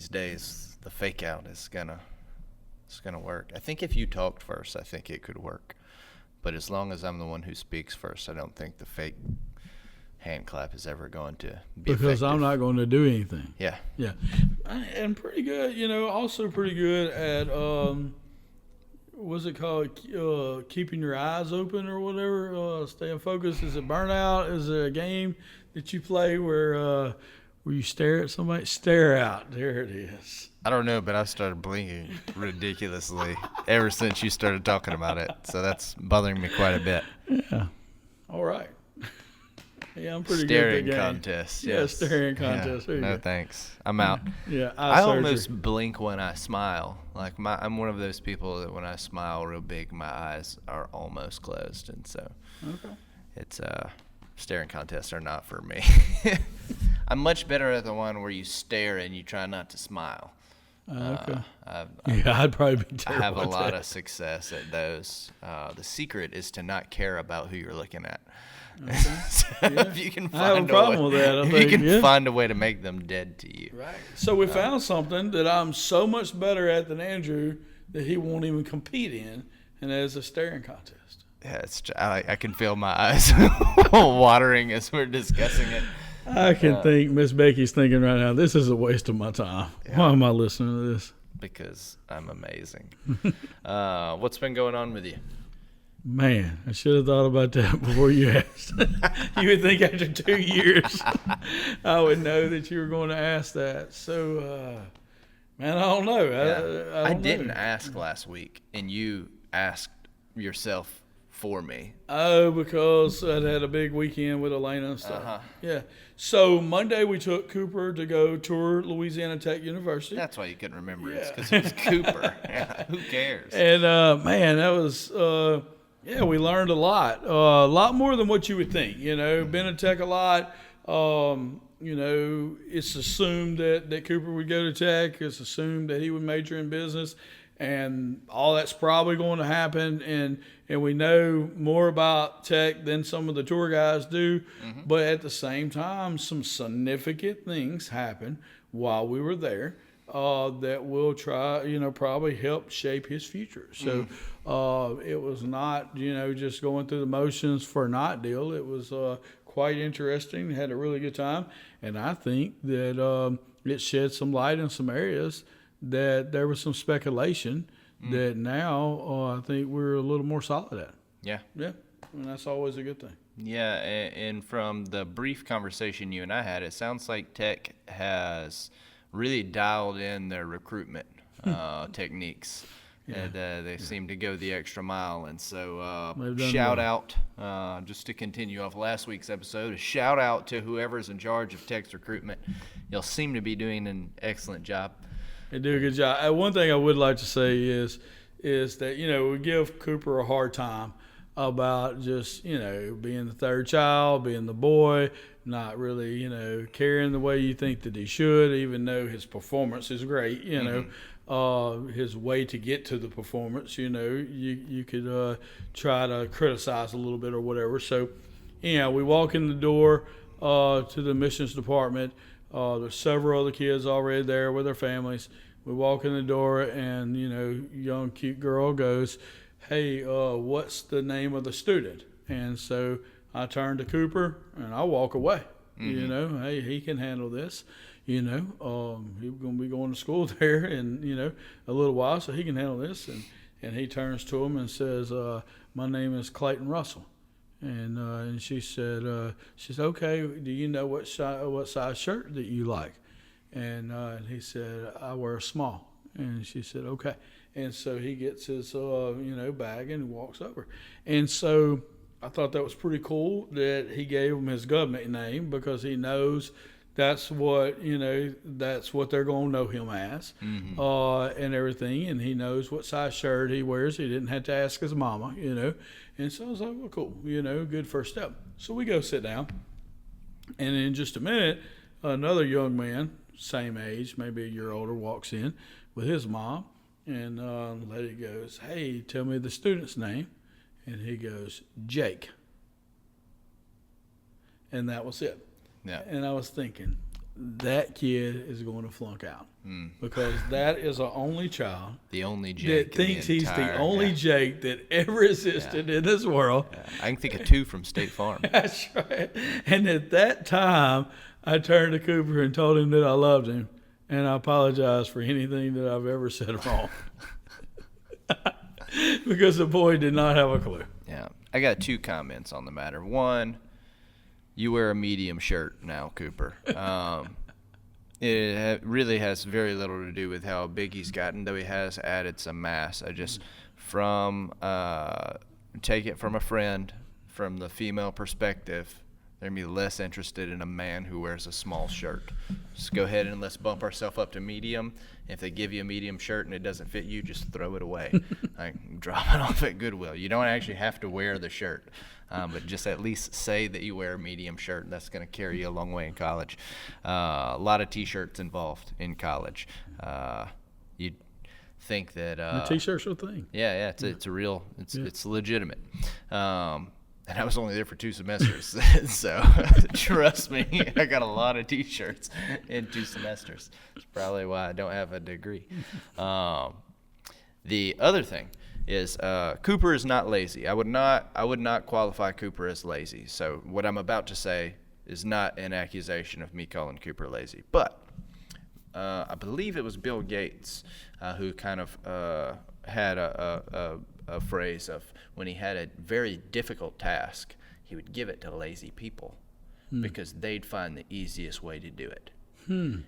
these days the fake out is gonna work. I think if you talked first, I think it could work. But as long as I'm the one who speaks first, I don't think the fake hand clap is ever going to be because effective. I'm not going to do anything. Yeah. And pretty good, also pretty good at what's it called? Keeping your eyes open or whatever. Staying focused. Is it burnout? Is it a game that you play where you stare at somebody? Stare out. There it is. I don't know, but I've started blinking ridiculously ever since you started talking about it. So that's bothering me quite a bit. Yeah. All right. Yeah, I'm pretty Staring good at that game. contest. Yeah, Yes. staring contest. Yeah. There you No go. thanks. I'm out. Yeah, I surgery. almost blink when I smile. Like I'm one of those people that when I smile real big, my eyes are almost closed, and so it's staring contests are not for me. I'm much better at the one where you stare and you try not to smile. Okay. I'd probably be I terrible. have a at lot that. of success at those. The secret is to not care about who you're looking at. Okay. So Yeah. if you can I have a find problem way, with that, I if think, you can yeah. find a way to make them dead to you. Right. So we found something that I'm so much better at than Andrew that he won't even compete in, and that is a staring contest. Yeah, I can feel my eyes watering as we're discussing it. I can think Miss Becky's thinking right now, this is a waste of my time. Yeah. Why am I listening to this? Because I'm amazing. What's been going on with you? Man, I should have thought about that before you asked. You would think after 2 years I would know that you were going to ask that. So, man, I don't know. Yeah. I I don't didn't know. ask last week, and you asked yourself for me. Oh, because I'd had a big weekend with Elena and stuff. Uh-huh. Yeah. So Monday we took Cooper to go tour Louisiana Tech University. That's why you couldn't remember it. It's Yeah. because it was Cooper. Yeah, who cares? And, man, that was, we learned a lot more than what you would think. Been at Tech a lot. It's assumed that Cooper would go to Tech. It's assumed that he would major in business. And all that's probably going to happen. And we know more about Tech than some of the tour guys do. Mm-hmm. But at the same time, some significant things happen while we were there that will probably help shape his future. So it was not, just going through the motions for a not deal. It was quite interesting. Had a really good time. And I think that it shed some light in some areas that there was some speculation that now I think we're a little more solid at. Yeah. Yeah, and that's always a good thing. Yeah, and from the brief conversation you and I had, it sounds like Tech has really dialed in their recruitment techniques. Yeah. And they seem to go the extra mile. And so They've shout done out, just to continue off last week's episode, a shout out to whoever's in charge of Tech's recruitment. Y'all seem to be doing an excellent job. They do a good job. One thing I would like to say is that, we give Cooper a hard time about just, being the third child, being the boy, not really, carrying the way you think that he should, even though his performance is great, his way to get to the performance, you could try to criticize a little bit or whatever. So, we walk in the door to the admissions department. There's several other kids already there with their families. We walk in the door, and young cute girl goes, "Hey, what's the name of the student?" And so I turn to Cooper and I walk away. Mm-hmm. Hey, he can handle this. He's going to be going to school there in a little while, so he can handle this. And he turns to him and says, "My name is Clayton Russell." And she said, "Okay, do you know what size shirt that you like?" And he said, "I wear a small." And she said, "Okay." And so he gets his bag and walks over. And so I thought that was pretty cool that he gave him his government name, because he knows that's what they're going to know him as, and everything. And he knows what size shirt he wears. He didn't have to ask his mama, And so I was like, well, cool, good first step. So we go sit down. And in just a minute, another young man, same age, maybe a year older, walks in with his mom. And the lady goes, "Hey, tell me the student's name." And he goes, "Jake." And that was it. Yeah. And I was thinking, that kid is going to flunk out because that is an only child. The only Jake that thinks the he's entire, the only Jake that ever existed in this world. Yeah. I can think of 2 from State Farm. That's right. And at that time, I turned to Cooper and told him that I loved him, and I apologized for anything that I've ever said wrong. Because the boy did not have a clue. Yeah. I got 2 comments on the matter. One, you wear a medium shirt now, Cooper. Really has very little to do with how big he's gotten, though he has added some mass. I just, take it from a friend, from the female perspective, they're going to be less interested in a man who wears a small shirt. Just go ahead and let's bump ourselves up to medium. If they give you a medium shirt and it doesn't fit you, just throw it away. Like, drop it off at Goodwill. You don't actually have to wear the shirt, but just at least say that you wear a medium shirt. That's going to carry you a long way in college. A lot of T-shirts involved in college. You'd think that the T-shirts are a thing. Yeah, it's a real, it's legitimate. And I was only there for 2 semesters, so trust me, I got a lot of T-shirts in 2 semesters. That's probably why I don't have a degree. The other thing is Cooper is not lazy. I would not qualify Cooper as lazy. So what I'm about to say is not an accusation of me calling Cooper lazy. But I believe it was Bill Gates who kind of had a phrase of when he had a very difficult task, he would give it to lazy people because they'd find the easiest way to do it.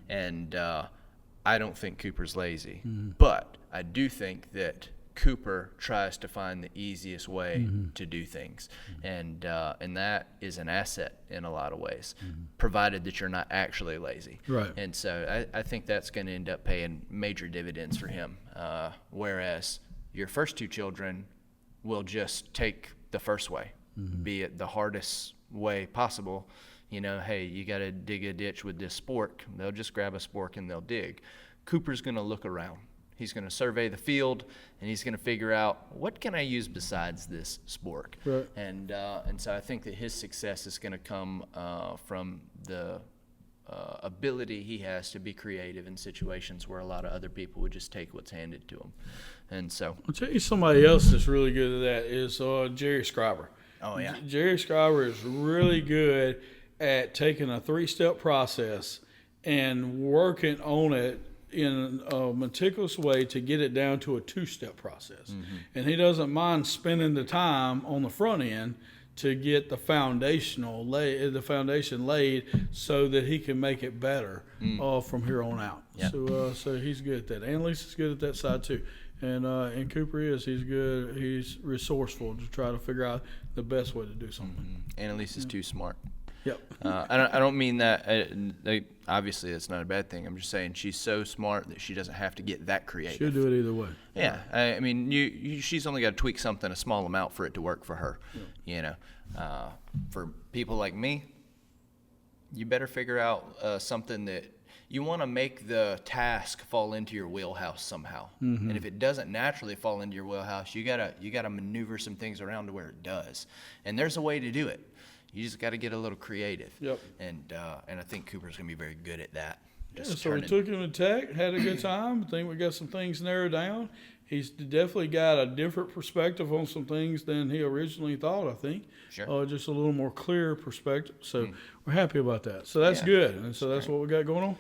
And I don't think Cooper's lazy, but I do think that Cooper tries to find the easiest way to do things, and that is an asset in a lot of ways, provided that you're not actually lazy. Right. And so I think that's going to end up paying major dividends for him, whereas your first 2 children will just take the first way, be it the hardest way possible. You know, hey, you got to dig a ditch with this spork. They'll just grab a spork and they'll dig. Cooper's going to look around. He's going to survey the field, and he's going to figure out, what can I use besides this spork? Right. And so I think that his success is going to come from the ability he has to be creative in situations where a lot of other people would just take what's handed to them. And so I'll tell you somebody else that's really good at that is Jerry Scriber. Oh, yeah. Jerry Scriber is really good at taking a 3-step process and working on it in a meticulous way to get it down to a 2-step process. And he doesn't mind spending the time on the front end to get the foundation laid so that he can make it better from here on out. Yep. So he's good at that. And Lisa's good at that side too. And Cooper he's good. He's resourceful to try to figure out the best way to do something. Annalise is too smart. Yep. I don't mean that. Obviously, it's not a bad thing. I'm just saying she's so smart that she doesn't have to get that creative. She'll do it either way. Yeah. I mean, she's only got to tweak something a small amount for it to work for her. Yeah. You know, for people like me, you better figure out something that you want to make the task fall into your wheelhouse somehow. And if it doesn't naturally fall into your wheelhouse, you gotta maneuver some things around to where it does. And there's a way to do it. You just got to get a little creative. Yep. And I think Cooper's going to be very good at that. So we took him to Tech, had a good time. I think we got some things narrowed down. He's definitely got a different perspective on some things than he originally thought, I think. Sure. Just a little more clear perspective. So we're happy about that. So that's good. And so that's what we got going on?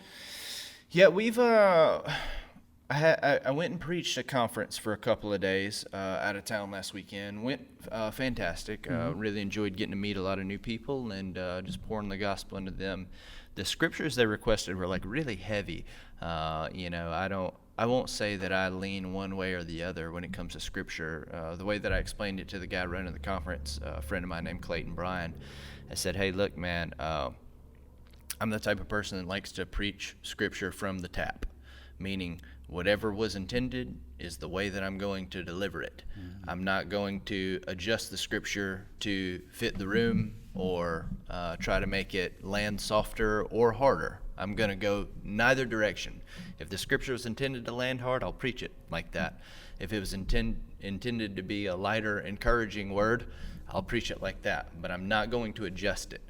Yeah, we've I went and preached a conference for a couple of days out of town last weekend. Went fantastic. Really enjoyed getting to meet a lot of new people and just pouring the gospel into them. The scriptures they requested were like really heavy. You know, I won't say that I lean one way or the other when it comes to scripture. The way that I explained it to the guy running the conference, a friend of mine named Clayton Bryan, I said, hey, look, man, I'm the type of person that likes to preach scripture from the tap, meaning whatever was intended is the way that I'm going to deliver it. I'm not going to adjust the scripture to fit the room or try to make it land softer or harder. I'm going to go neither direction. If the scripture was intended to land hard, I'll preach it like that. If it was intended to be a lighter, encouraging word, I'll preach it like that. But I'm not going to adjust it.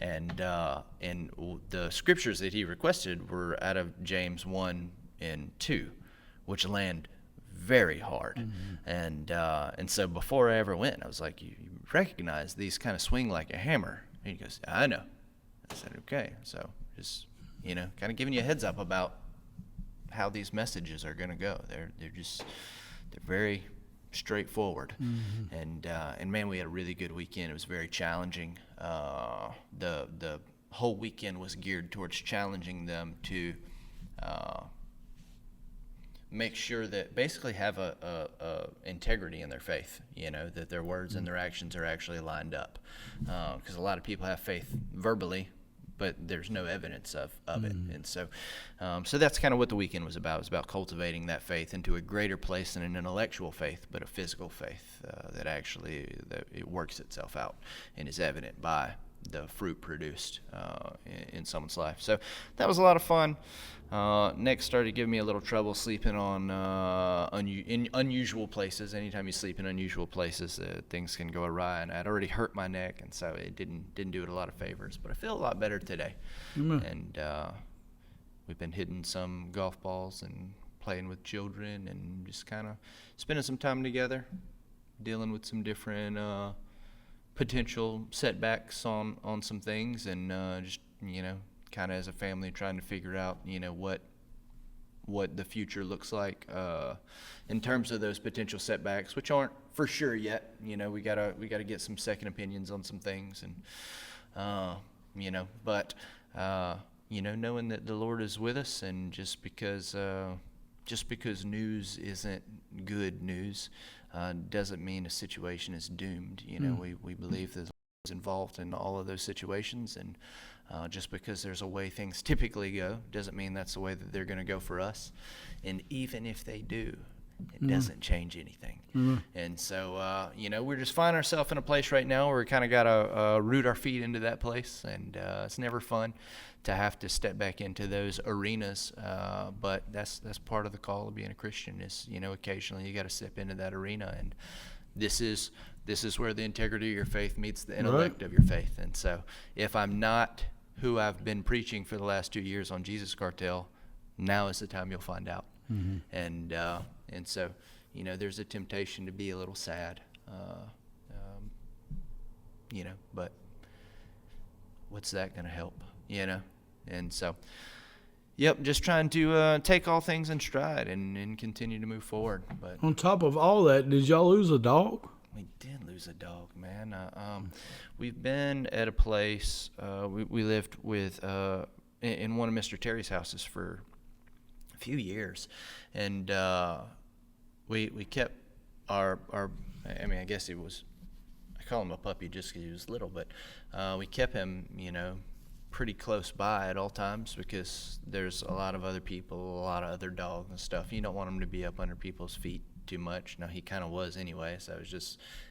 And the scriptures that he requested were out of James 1 and 2, which land very hard. And so before I ever went, I was like, you recognize these kind of swing like a hammer? And he goes, I know. I said, okay. So just, kind of giving you a heads up about how these messages are going to go. They're very straightforward. And man, we had a really good weekend. It was very challenging. The whole weekend was geared towards challenging them to make sure that basically have a integrity in their faith, that their words and their actions are actually lined up. Because a lot of people have faith verbally, but there's no evidence of it. And so that's kind of what the weekend was about. It was about cultivating that faith into a greater place than an intellectual faith, but a physical faith that actually it works itself out and is evident by the fruit produced in someone's life. So that was a lot of fun. Nick started giving me a little trouble sleeping on in unusual places. Anytime you sleep in unusual places, things can go awry, and I'd already hurt my neck, and so it didn't do it a lot of favors. But I feel a lot better today. And we've been hitting some golf balls and playing with children and just kind of spending some time together, dealing with some different potential setbacks on some things, and just kind of as a family trying to figure out what the future looks like in terms of those potential setbacks, which aren't for sure yet. We gotta get some second opinions on some things, and but knowing that the Lord is with us, and just because news isn't good news doesn't mean a situation is doomed. We believe there's involved in all of those situations, and just because there's a way things typically go doesn't mean that's the way that they're going to go for us. And even if they do, it doesn't change anything. And so we're just finding ourselves in a place right now where we kind of got to root our feet into that place, and it's never fun to have to step back into those arenas, but that's part of the call of being a Christian. Is occasionally you got to step into that arena, and this is where the integrity of your faith meets the intellect of your faith. And so if I'm not who I've been preaching for the last 2 years on Jesus Cartel, now is the time you'll find out. And so there's a temptation to be a little sad, but what's that going to help? And so just trying to take all things in stride and continue to move forward. But on top of all that, did y'all lose a dog? We did lose a dog, man. We've been at a place, we lived with in one of Mr. Terry's houses for a few years, and we kept our I guess I call him a puppy just because he was little, but we kept him, pretty close by at all times, because there's a lot of other people, a lot of other dogs and stuff. You don't want him to be up under people's feet too much. Now, he kind of was anyway, so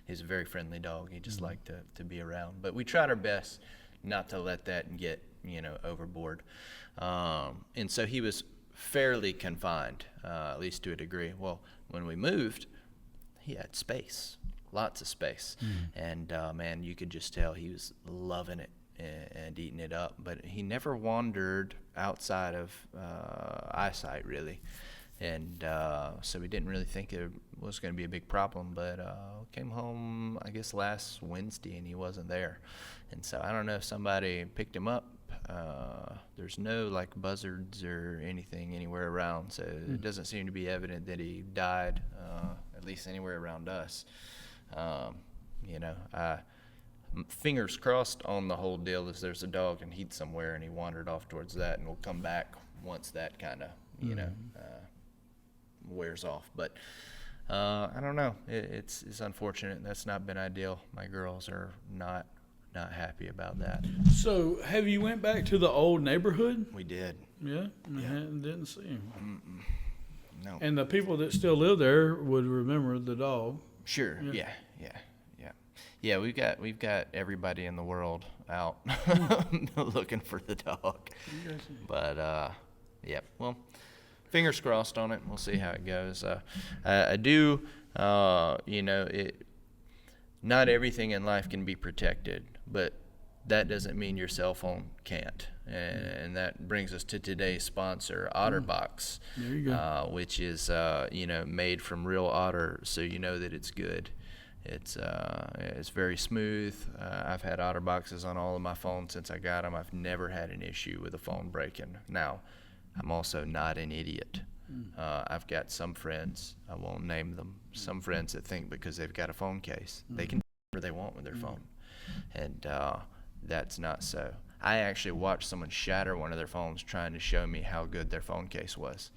he's a very friendly dog. He just liked to be around. But we tried our best not to let that get, overboard. And so he was fairly confined, at least to a degree. Well, when we moved, he had space, lots of space. And, man, you could just tell he was loving it and eating it up. But he never wandered outside of eyesight, really. And so we didn't really think it was going to be a big problem, but came home, I guess, last Wednesday, and he wasn't there. And so I don't know if somebody picked him up. There's no, buzzards or anything anywhere around, so it doesn't seem to be evident that he died, at least anywhere around us. Fingers crossed on the whole deal is there's a dog in heat somewhere, and he wandered off towards that, and will come back once that kind of, wears off. But I don't know. It's unfortunate. That's not been ideal. My girls are not happy about that. So have you went back to the old neighborhood? We did. Yeah? And didn't see him. No. And the people that still live there would remember the dog. Sure. Yeah, we've got everybody in the world out looking for the dog. But well, fingers crossed on it. We'll see how it goes. I do, not everything in life can be protected, but that doesn't mean your cell phone can't. And that brings us to today's sponsor, OtterBox, There you go. which is made from real otter, so you know that it's good. It's very smooth. I've had OtterBoxes on all of my phones since I got them. I've never had an issue with a phone breaking. Now, I'm also not an idiot. I've got some friends, I won't name them, some friends that think because they've got a phone case, they can do whatever they want with their phone. And that's not so. I actually watched someone shatter one of their phones trying to show me how good their phone case was.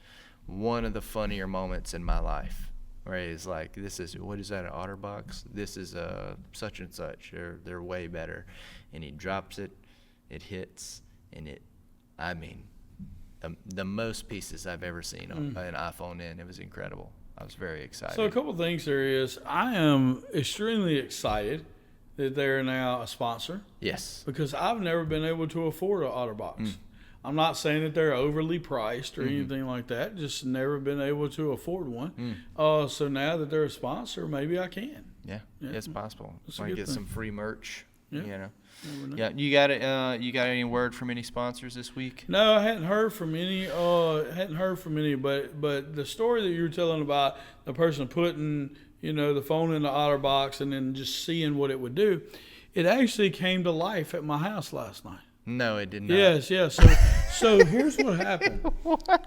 One of the funnier moments in my life. Where he's like, what is that, an OtterBox? This is such and such. They're way better. And he drops it, it hits, and the most pieces I've ever seen on an iPhone in. It was incredible. I was very excited. So a couple things there is, I am extremely excited that they're now a sponsor. Yes. Because I've never been able to afford an OtterBox. I'm not saying that they're overly priced or anything like that. Just never been able to afford one. So now that they're a sponsor, maybe I can. Yeah. It's possible. That's a Might good get thing. some free merch. Yeah. You know. Never know. Yeah. You got any word from any sponsors this week? No, I hadn't heard from any. But the story that you were telling about the person putting, the phone in the OtterBox and then just seeing what it would do, it actually came to life at my house last night. No, it did not. Yes. So here's what happened.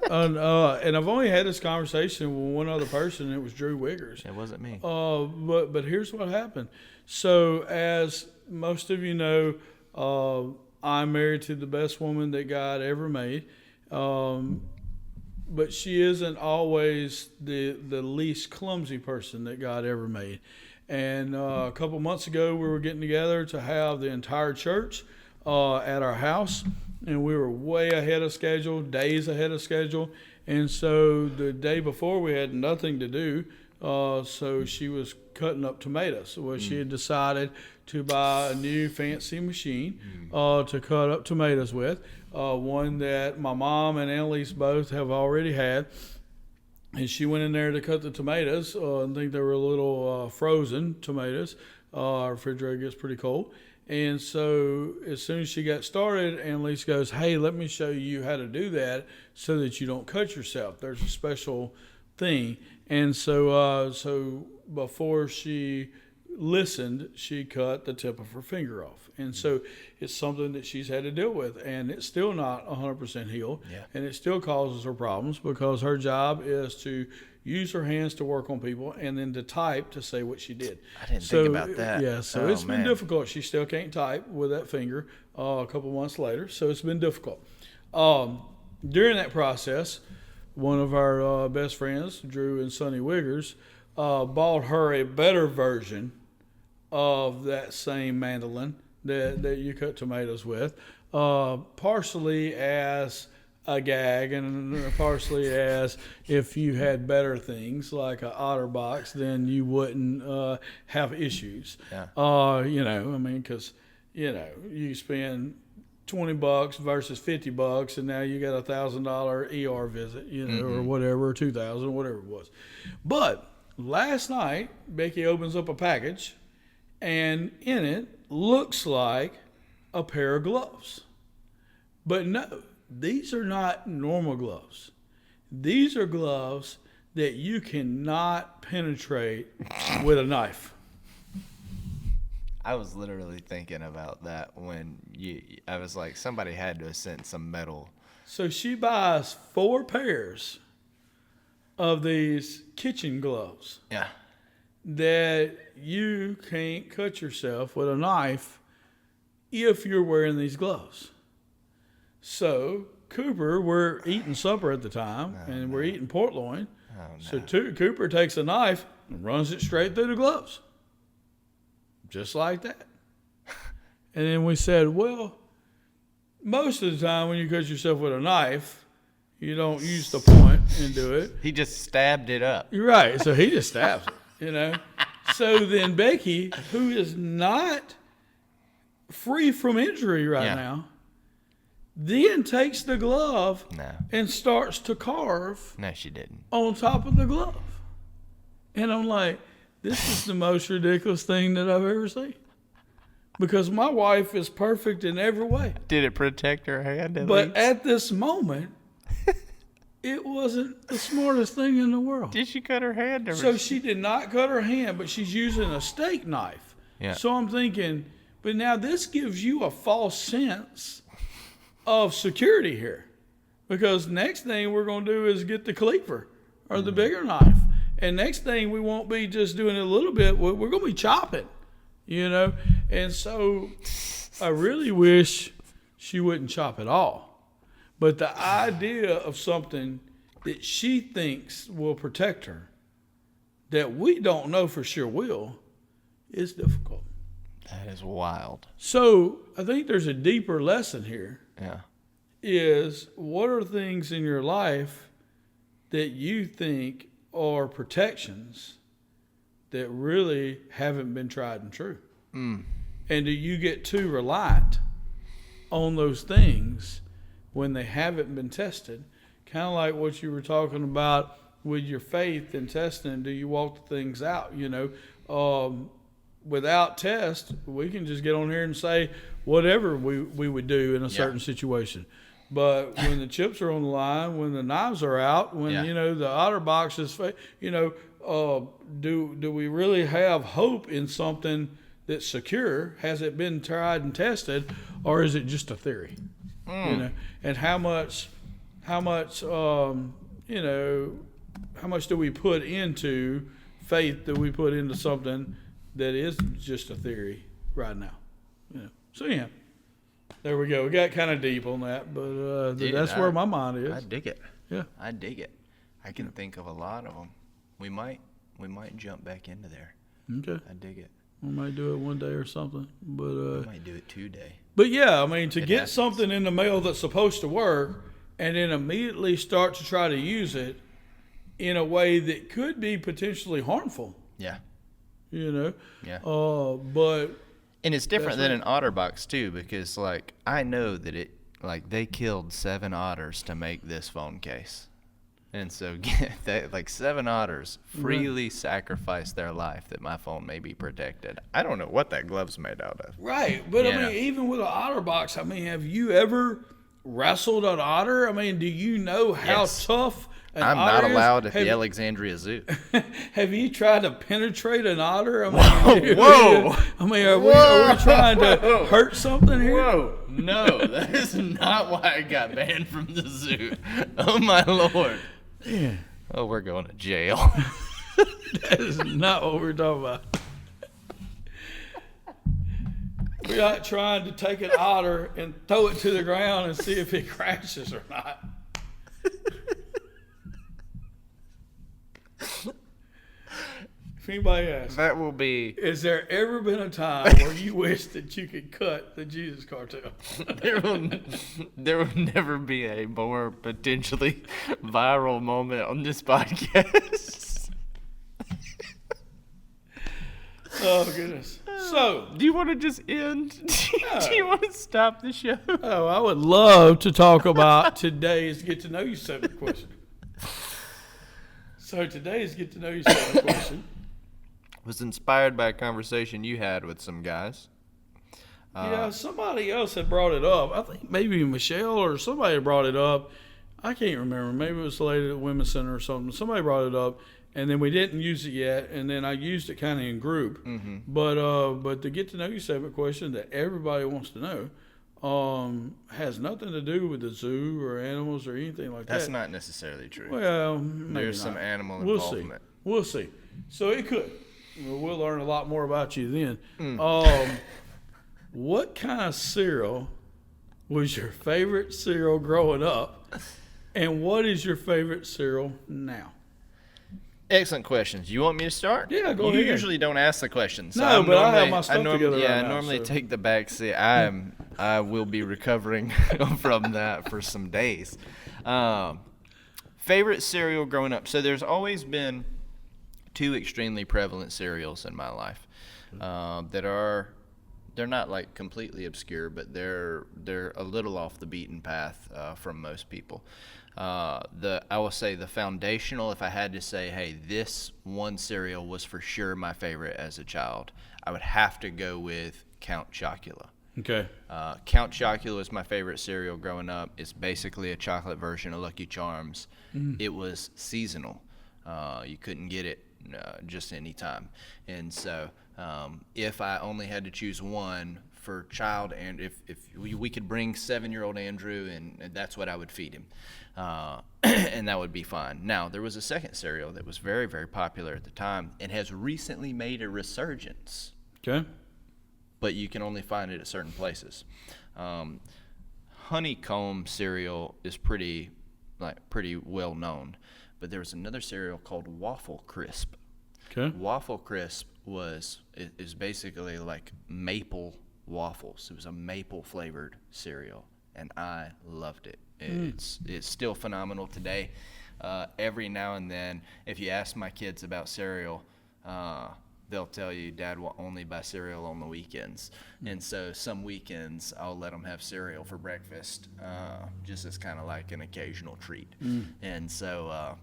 And I've only had this conversation with one other person, and it was Drew Wiggers. It wasn't me. But here's what happened. So as most of you know, I'm married to the best woman that God ever made. But she isn't always the least clumsy person that God ever made. And a couple months ago, we were getting together to have the entire church at our house, and we were way ahead of schedule, days ahead of schedule. And so the day before, we had nothing to do, so she was cutting up tomatoes. Well, she had decided to buy a new fancy machine to cut up tomatoes with, one that my mom and Annalise both have already had. And she went in there to cut the tomatoes. I think they were a little frozen tomatoes. Our refrigerator gets pretty cold. And so as soon as she got started, Annalise goes, "Hey, let me show you how to do that so that you don't cut yourself. There's a special thing." And so before she listened, she cut the tip of her finger off. And so it's something that she's had to deal with. And it's still not 100% healed. Yeah. And it still causes her problems because her job is to use her hands to work on people and then to type to say what she did. I didn't think about that. Yeah, so it's been difficult. She still can't type with that finger a couple months later, so it's been difficult. During that process, one of our best friends, Drew and Sonny Wiggers, bought her a better version of that same mandolin that you cut tomatoes with, partially as a gag and partially as if you had better things like an OtterBox, then you wouldn't have issues. Yeah. Because you spend $20 versus $50, and now you got $1,000 ER visit, or whatever, or $2,000, whatever it was. But last night, Becky opens up a package, and in it looks like a pair of gloves. But no, these are not normal gloves. These are gloves that you cannot penetrate with a knife. I was literally thinking about that when I was like, somebody had to have sent some metal. So she buys 4 pairs of these kitchen gloves. Yeah. That you can't cut yourself with a knife if you're wearing these gloves. So Cooper, we're eating supper at the time, we're eating port loin. So Cooper takes a knife and runs it straight through the gloves. Just like that. And then we said, well, most of the time when you cut yourself with a knife, you don't use the point and do it. He just stabbed it up. You're right. So he just stabs it, So then Becky, who is not free from injury right now, then takes the glove and starts to carve. No, she didn't. On top of the glove. And I'm like, this is the most ridiculous thing that I've ever seen. because my wife is perfect in every way. Did it protect her hand at But least? at this moment, it wasn't the smartest thing in the world. Did she cut her hand? Or So she did not cut her hand, but she's using a steak knife. Yeah. So I'm thinking, but now this gives you a false sense of security here. Because next thing we're going to do is get the cleaver or the bigger knife. And next thing we won't be just doing it a little bit. We're going to be chopping, you know. And so I really wish she wouldn't chop at all. But the idea of something that she thinks will protect her, that we don't know for sure will, is difficult. That is wild. So I think there's a deeper lesson here. Yeah. Is what are things in your life that you think are protections that really haven't been tried and true? And do you get too reliant on those things when they haven't been tested? Kind of like what you were talking about with your faith and testing. Do you walk the things out? You know, without test, we can just get on here and say whatever we would do in a certain situation. But when the chips are on the line, when the knives are out, when, you know, the otter box is, you know, do we really have hope in something that's secure? Has it been tried and tested, or is it just a theory? You know, and how much, you know, how much do we put into faith? Do we put into something that is just a theory right now? You know, so yeah. There we go. We got kind of deep on that, but Dude, that's where my mind is. I dig it. Yeah. I dig it. I can think of a lot of them. We might jump back into there. Okay. I dig it. We might do it one day or something, but We might do it today. but yeah, I mean, to get happens. something in the mail that's supposed to work and then immediately start to try to use it in a way that could be potentially harmful, Yeah. you know. Yeah. But And it's different That's than an OtterBox too, because like I know that they killed 7 otters to make this phone case, and so like 7 otters freely sacrificed their life that my phone may be protected. I don't know what that glove's made out of. right, but Yeah. I mean, even with an otter box, I mean, have you ever wrestled an otter? I mean, do you know how Yes. tough an I'm otter not is? allowed at Have- the Alexandria Zoo. Have you tried to penetrate an otter? I mean, Whoa. I mean, are we trying to hurt something here? Whoa! No, that is not why I got banned from the zoo. Oh my lord! Yeah, Oh, we're going to jail. that is not what we're talking about. We're not trying to take an otter and throw it to the ground and see if it crashes or not. If anybody asks, That will be. has there ever been a time where you wish that you could cut the Jesus Cartel? There will never be a more potentially viral moment on this podcast. Oh, goodness. So, Do you want to just end? Do you want to stop the show? I would love to talk about today's Get to Know You 7 question. So, today's Get to Know You 7 question. Was inspired by a conversation you had with some guys. Yeah, somebody else had brought it up. I think maybe Michelle or somebody brought it up. I can't remember. Maybe it was the lady at the Women's Center or something. Somebody brought it up, and then we didn't use it yet, and then I used it kind of in group. Mm-hmm. But the Get to Know You 7 question that everybody wants to know has nothing to do with the zoo or animals or anything like That's that. not necessarily true. Well, maybe There's some not. animal We'll involvement. see. We'll see. So it could. We'll learn a lot more about you then. What kind of cereal was your favorite cereal growing up, and what is your favorite cereal now? Excellent questions. You want me to start? Yeah, go You ahead. usually don't ask the questions. No, but I have my stuff together Yeah, right I now, normally so. take the back seat. I will be recovering from that for some days. Favorite cereal growing up. So there's always been 2 extremely prevalent cereals in my life they're not like completely obscure, but they're a little off the beaten path from most people. I will say the foundational, if I had to say, hey, this one cereal was for sure my favorite as a child, I would have to go with Count Chocula. Okay. Count Chocula is my favorite cereal growing up. It's basically a chocolate version of Lucky Charms. It was seasonal. You couldn't get it just any time. And so if I only had to choose one for child, and if we could bring 7-year-old Andrew, and that's what I would feed him. And that would be fine. Now, there was a second cereal that was very, very popular at the time and has recently made a resurgence. Okay. But you can only find it at certain places. Honeycomb cereal is pretty well known, but there was another cereal called Waffle Crisp. Okay. Waffle Crisp is basically like maple waffles. It was a maple flavored cereal, and I loved it. It's still phenomenal today. Every now and then, if you ask my kids about cereal, they'll tell you Dad will only buy cereal on the weekends. And so some weekends I'll let them have cereal for breakfast, just as kind of like an occasional treat. And so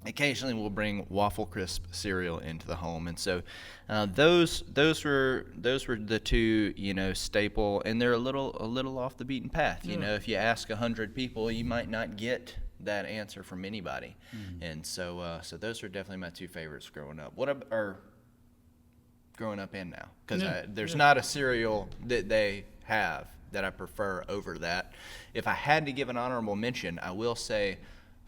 occasionally we'll bring Waffle Crisp cereal into the home. And so those were the two, staple, and they're a little off the beaten path. You know, if you ask 100 people, you might not get that answer from anybody. And so those are definitely my two favorites growing up. Growing up and now, because there's not a cereal that they have that I prefer over that. If I had to give an honorable mention, I will say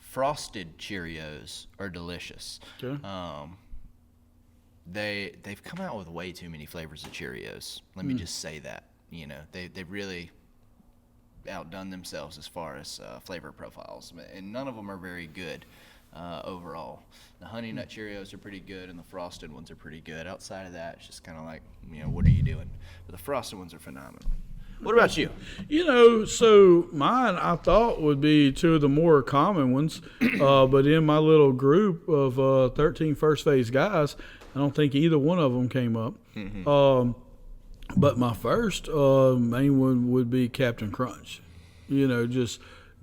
Frosted Cheerios are delicious. Okay. They've come out with way too many flavors of Cheerios. Let me just say that. They've really outdone themselves as far as flavor profiles, and none of them are very good. Overall, the Honey Nut Cheerios are pretty good, and the Frosted ones are pretty good. Outside of that, it's just kind of like, what are you doing? But the Frosted ones are phenomenal. What about you? So mine I thought would be two of the more common ones, but in my little group of 13 first phase guys, I don't think either one of them came up. But my first main one would be Captain Crunch. Just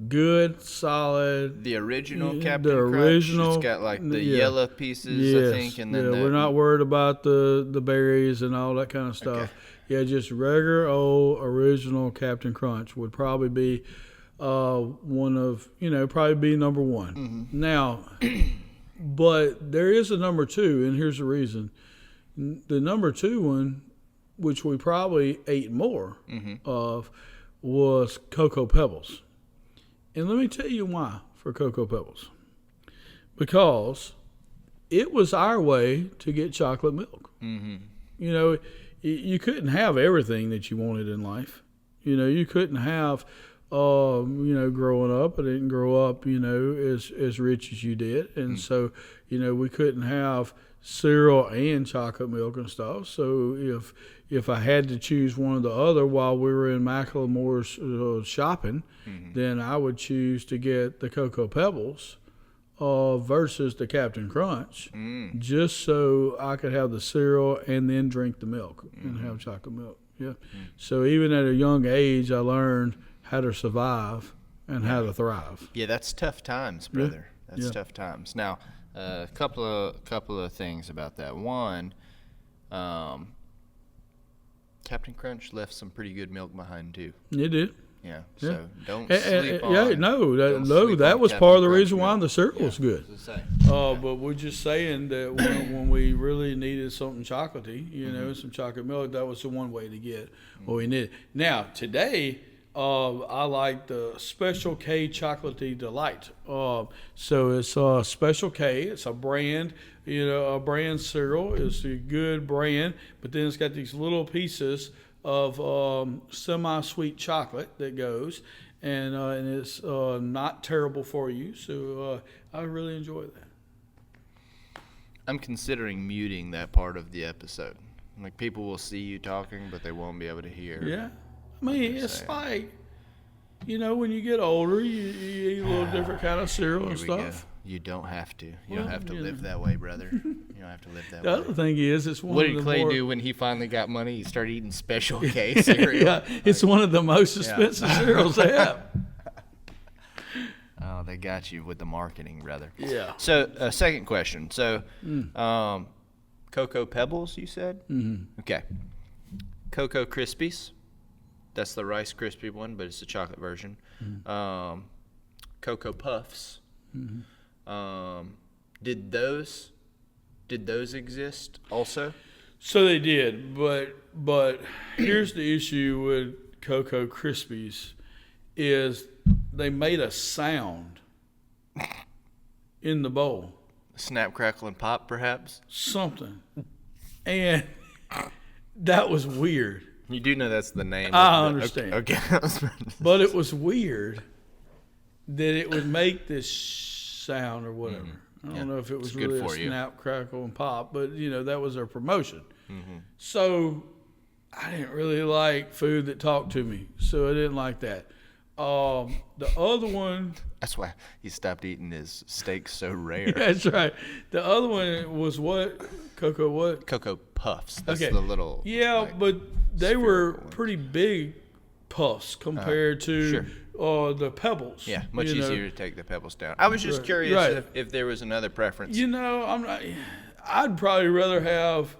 good, solid. The original Captain Crunch. It's got like the yellow pieces, I think, and then we're not worried about the berries and all that kind of stuff. Okay. Yeah, just regular old original Captain Crunch would probably be probably be number one. Now, but there is a number two, and here's the reason. The number two one, which we probably ate more of, was Cocoa Pebbles. And let me tell you why for Cocoa Pebbles. Because it was our way to get chocolate milk. You couldn't have everything that you wanted in life. You couldn't have, growing up. I didn't grow up, as rich as you did. And so, we couldn't have cereal and chocolate milk and stuff. So if I had to choose one or the other while we were in Macklemore's shopping, then I would choose to get the Cocoa Pebbles versus the Captain Crunch, just so I could have the cereal and then drink the milk and have chocolate milk. Yeah. So even at a young age, I learned how to survive and how to thrive. Yeah, that's tough times, brother. That's tough times. Now, a couple of things about that. One, Captain Crunch left some pretty good milk behind too. It did. Yeah. So don't sleep on. That was part of the reason why the cereal was good. But we're just saying that when we really needed something chocolatey, some chocolate milk, that was the one way to get what we needed. Now today, I like the Special K Chocolatey Delight. So it's Special K. It's a brand, a brand cereal. It's a good brand, but then it's got these little pieces of semi-sweet chocolate that goes, and it's not terrible for you. So I really enjoy that. I'm considering muting that part of the episode. Like, people will see you talking, but they won't be able to hear. Yeah. I mean, it's like, when you get older, you eat a little different kind of cereal and stuff. You don't have to. You don't have to live that way, brother. You don't have to live that way. The other thing is, it's one what of did the Clay more... do when he finally got money? He started eating Special K cereal. It's one of the most expensive cereals they have. Oh, they got you with the marketing, brother. Yeah. So, second question. So, Cocoa Pebbles, you said? Mm-hmm. Okay. Cocoa Krispies. That's the Rice Krispie one, but it's the chocolate version. Cocoa Puffs. Did those exist also? So they did, but here's the issue with Cocoa Krispies is they made a sound in the bowl. Snap, crackle, and pop, perhaps? Something. And that was weird. You do know that's the name. I understand. Okay. But it was weird that it would make this sound or whatever. I don't know if it was really a snap, crackle, and pop, but, that was their promotion. So I didn't really like food that talked to me, so I didn't like that. The other one... That's why he stopped eating his steak so rare. That's right. The other one was what? Cocoa what? Cocoa Puffs. That's okay. the little... Yeah, but they were pretty big puffs compared to the Pebbles. Yeah, much easier to take the Pebbles down. I was just curious if there was another preference. I'm not... I'd probably rather have...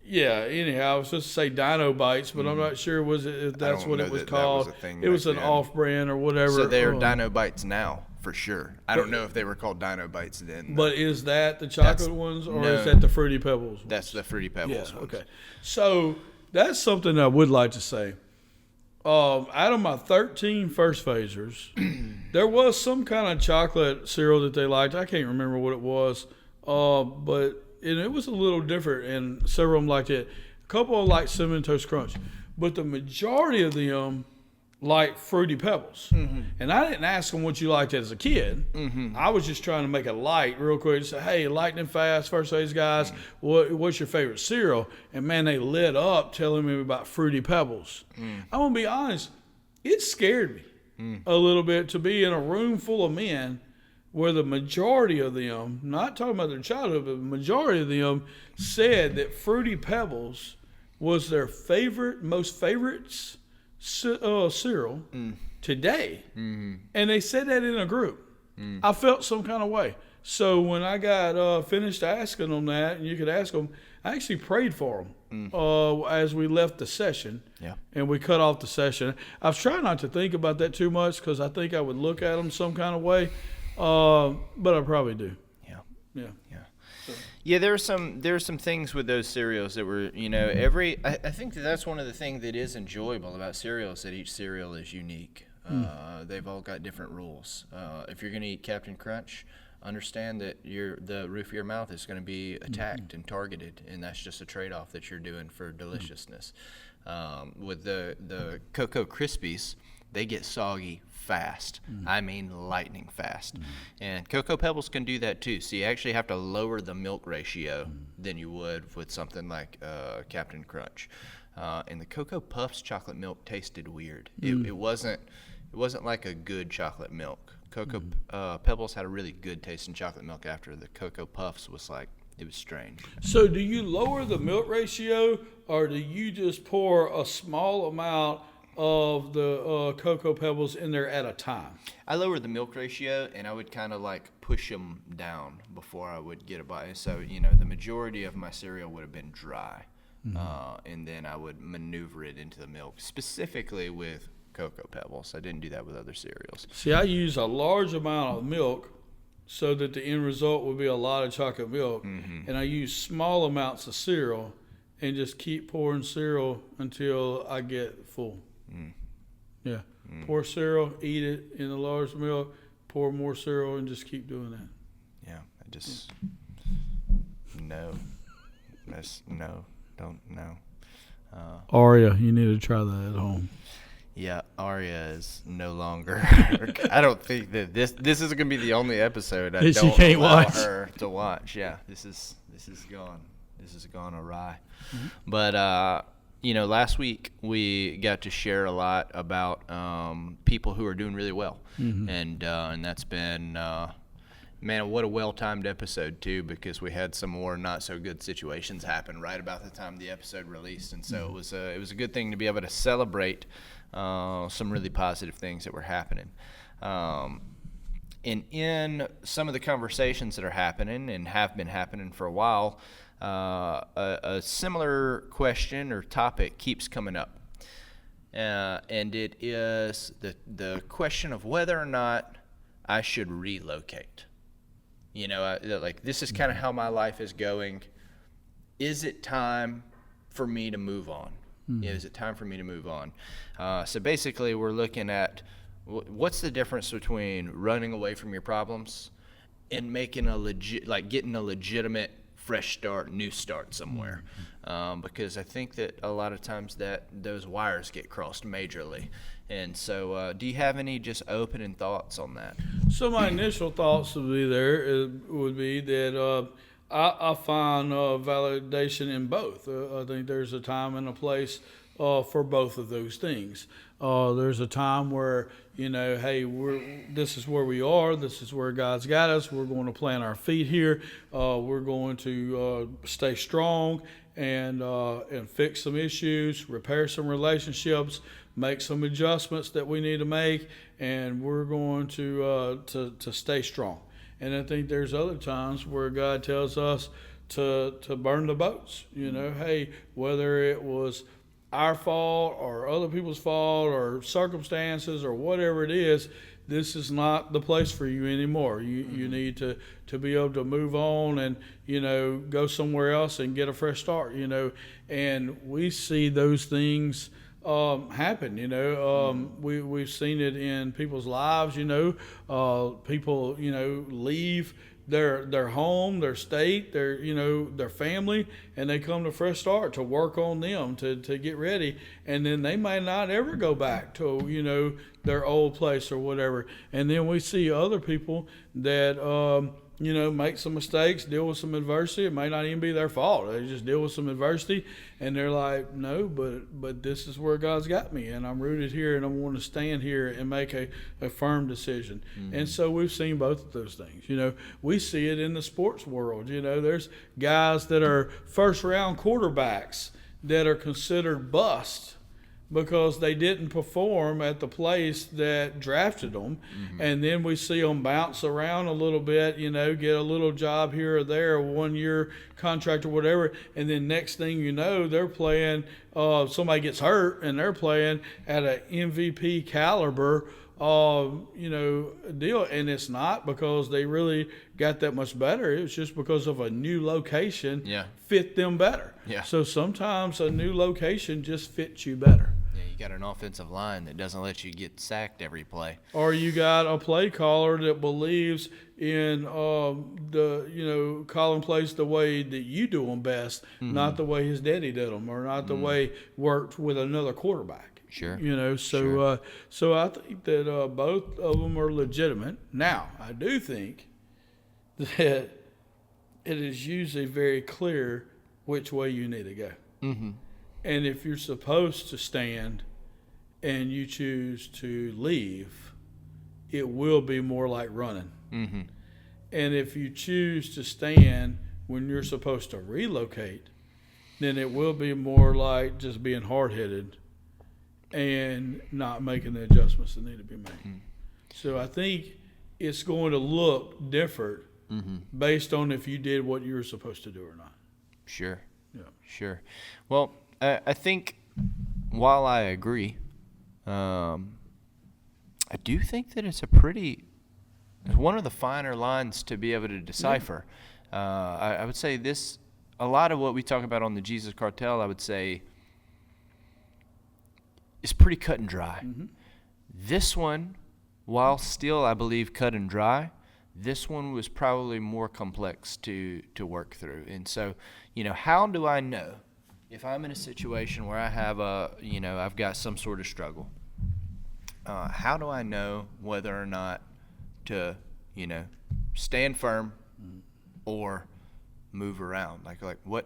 Yeah, anyhow, I was supposed to say Dino Bites, but I'm not sure if that's what it was called. It was an off-brand or whatever. So they're Dino Bites now, for sure. I don't know if they were called Dino Bites then. But is that the chocolate ones, or is that the Fruity Pebbles ones? That's the Fruity Pebbles ones. Okay. So that's something I would like to say. Out of my 13 first phasers, there was some kind of chocolate cereal that they liked. I can't remember what it was, but... And it was a little different, and several of them liked it. A couple of them liked Cinnamon Toast Crunch. But the majority of them liked Fruity Pebbles. And I didn't ask them what you liked as a kid. I was just trying to make it light real quick. Say, hey, lightning fast, first phase guys, what's your favorite cereal? And, man, they lit up telling me about Fruity Pebbles. I'm going to be honest, it scared me a little bit to be in a room full of men where the majority of them, not talking about their childhood, but the majority of them said that Fruity Pebbles was their most favorite cereal today. And they said that in a group. I felt some kind of way. So when I got finished asking them that, and you could ask them, I actually prayed for them as we left the session. And we cut off the session. I was trying not to think about that too much because I think I would look at them some kind of way. But I probably do. Yeah, there are some things with those cereals that were, I think that's one of the things that is enjoyable about cereals, that each cereal is unique. They've all got different rules. If you're going to eat Captain Crunch, understand that the roof of your mouth is going to be attacked and targeted, and that's just a trade-off that you're doing for deliciousness. With the Cocoa Krispies, they get soggy fast. I mean lightning fast. And Cocoa Pebbles can do that too. So you actually have to lower the milk ratio than you would with something like Captain Crunch. And the Cocoa Puffs chocolate milk tasted weird. It wasn't like a good chocolate milk. Cocoa Pebbles had a really good taste in chocolate milk after. The Cocoa Puffs was like, it was strange. So do you lower the milk ratio, or do you just pour a small amount of the Cocoa Pebbles in there at a time? I lowered the milk ratio, and I would kind of like push them down before I would get a bite. So, the majority of my cereal would have been dry, and then I would maneuver it into the milk, specifically with Cocoa Pebbles. I didn't do that with other cereals. See, I use a large amount of milk so that the end result would be a lot of chocolate milk, and I use small amounts of cereal and just keep pouring cereal until I get full. Pour cereal, eat it in the large milk, pour more cereal, and just keep doing that. Yeah, I just don't know. Aria, you need to try that at home. Yeah, Aria is no longer. I don't think that this is going to be the only episode I don't allow her to watch. Yeah, this is gone awry. But last week we got to share a lot about people who are doing really well, and that's been what a well-timed episode too, because we had some more not so good situations happen right about the time the episode released, and so it was a good thing to be able to celebrate some really positive things that were happening. And in some of the conversations that are happening and have been happening for a while, a similar question or topic keeps coming up. And it is the question of whether or not I should relocate. Like, this is kind of how my life is going. Is it time for me to move on? Is it time for me to move on? So basically, we're looking at what's the difference between running away from your problems and making getting a legitimate fresh start, new start somewhere. Because I think that a lot of times that those wires get crossed majorly. And so do you have any just opening thoughts on that? So my initial thoughts would be that I find validation in both. I think there's a time and a place for both of those things. There's a time where, hey, this is where we are. This is where God's got us. We're going to plant our feet here. We're going to stay strong and fix some issues, repair some relationships, make some adjustments that we need to make, and we're going to stay strong. And I think there's other times where God tells us to burn the boats. Hey, whether it was our fault or other people's fault or circumstances or whatever it is, this is not the place for you anymore. You need to be able to move on and, go somewhere else and get a fresh start, And we see those things happen. We've seen it in people's lives. People leave their home, their state, their family, and they come to fresh start to work on them to get ready, and then they might not ever go back to their old place or whatever. And then we see other people that make some mistakes, deal with some adversity. It may not even be their fault. They just deal with some adversity, and they're like, no, but this is where God's got me, and I'm rooted here, and I want to stand here and make a firm decision. And so we've seen both of those things. We see it in the sports world. There's guys that are first-round quarterbacks that are considered bust because they didn't perform at the place that drafted them. And then we see them bounce around a little bit, get a little job here or there, a 1-year contract or whatever, and then next thing you know, they're playing, somebody gets hurt, and they're playing at an MVP caliber deal. And it's not because they really got that much better. It was just because of a new location fit them better. So sometimes a new location just fits you better. Yeah, you got an offensive line that doesn't let you get sacked every play. Or you got a play caller that believes in calling plays the way that you do them best, not the way his daddy did them, or not the way worked with another quarterback. Sure. So I think that both of them are legitimate. Now, I do think that it is usually very clear which way you need to go. And if you're supposed to stand and you choose to leave, it will be more like running. And if you choose to stand when you're supposed to relocate, then it will be more like just being hard-headed and not making the adjustments that need to be made. So I think it's going to look different based on if you did what you were supposed to do or not. Sure. Sure. Well, I think while I agree, I do think that it's one of the finer lines to be able to decipher. I would say a lot of what we talk about on the Jesus Cartel, I would say, is pretty cut and dry. This one, while still, I believe, cut and dry, this one was probably more complex to work through. And so, how do I know if I'm in a situation where I have I've got some sort of struggle? How do I know whether or not to, stand firm or move around? Like what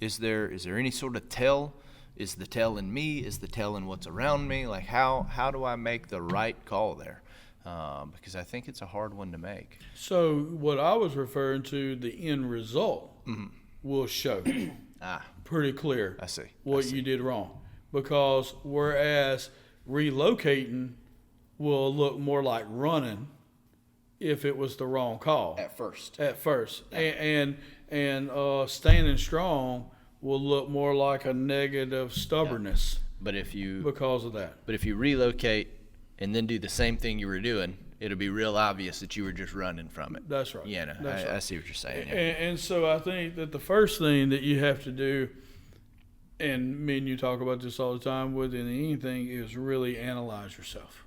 is there any sort of tell? Is the tell in me? Is the tell in what's around me? Like how do I make the right call there? Because I think it's a hard one to make. So what I was referring to, the end result will show pretty clear what you did wrong. Because whereas relocating will look more like running if it was the wrong call. At first. Yeah. and standing strong will look more like a negative stubbornness But if you because of that. But if you relocate and then do the same thing you were doing, it'll be real obvious that you were just running from it. That's right. Yeah, no, That's I right. see what you're saying. Yeah. And so I think that the first thing that you have to do, and me and you talk about this all the time within anything, is really analyze yourself.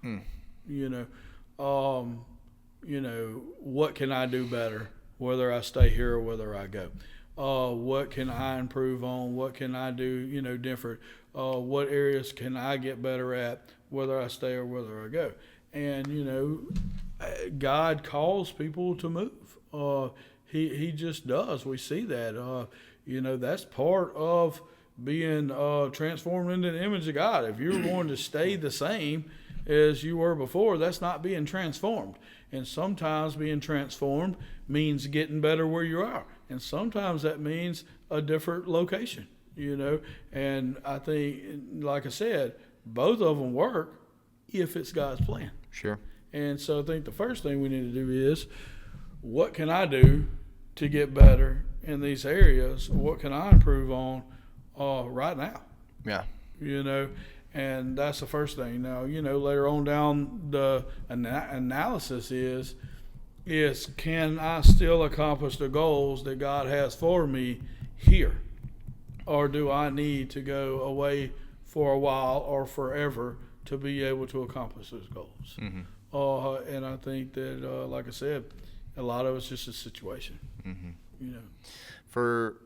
You know, what can I do better, whether I stay here or whether I go? What can I improve on? What can I do, different? What areas can I get better at, whether I stay or whether I go? And, God calls people to move. He just does. We see that. That's part of being transformed into the image of God. If you're going to stay the same as you were before, that's not being transformed. And sometimes being transformed means getting better where you are. And sometimes that means a different location, And I think, like I said, both of them work if it's God's plan. Sure. And so I think the first thing we need to do is, what can I do to get better in these areas? What can I improve on right now? Yeah. And that's the first thing. Now, later on down the analysis is can I still accomplish the goals that God has for me here? Or do I need to go away for a while or forever to be able to accomplish those goals? And I think that, like I said, a lot of it's just a situation. For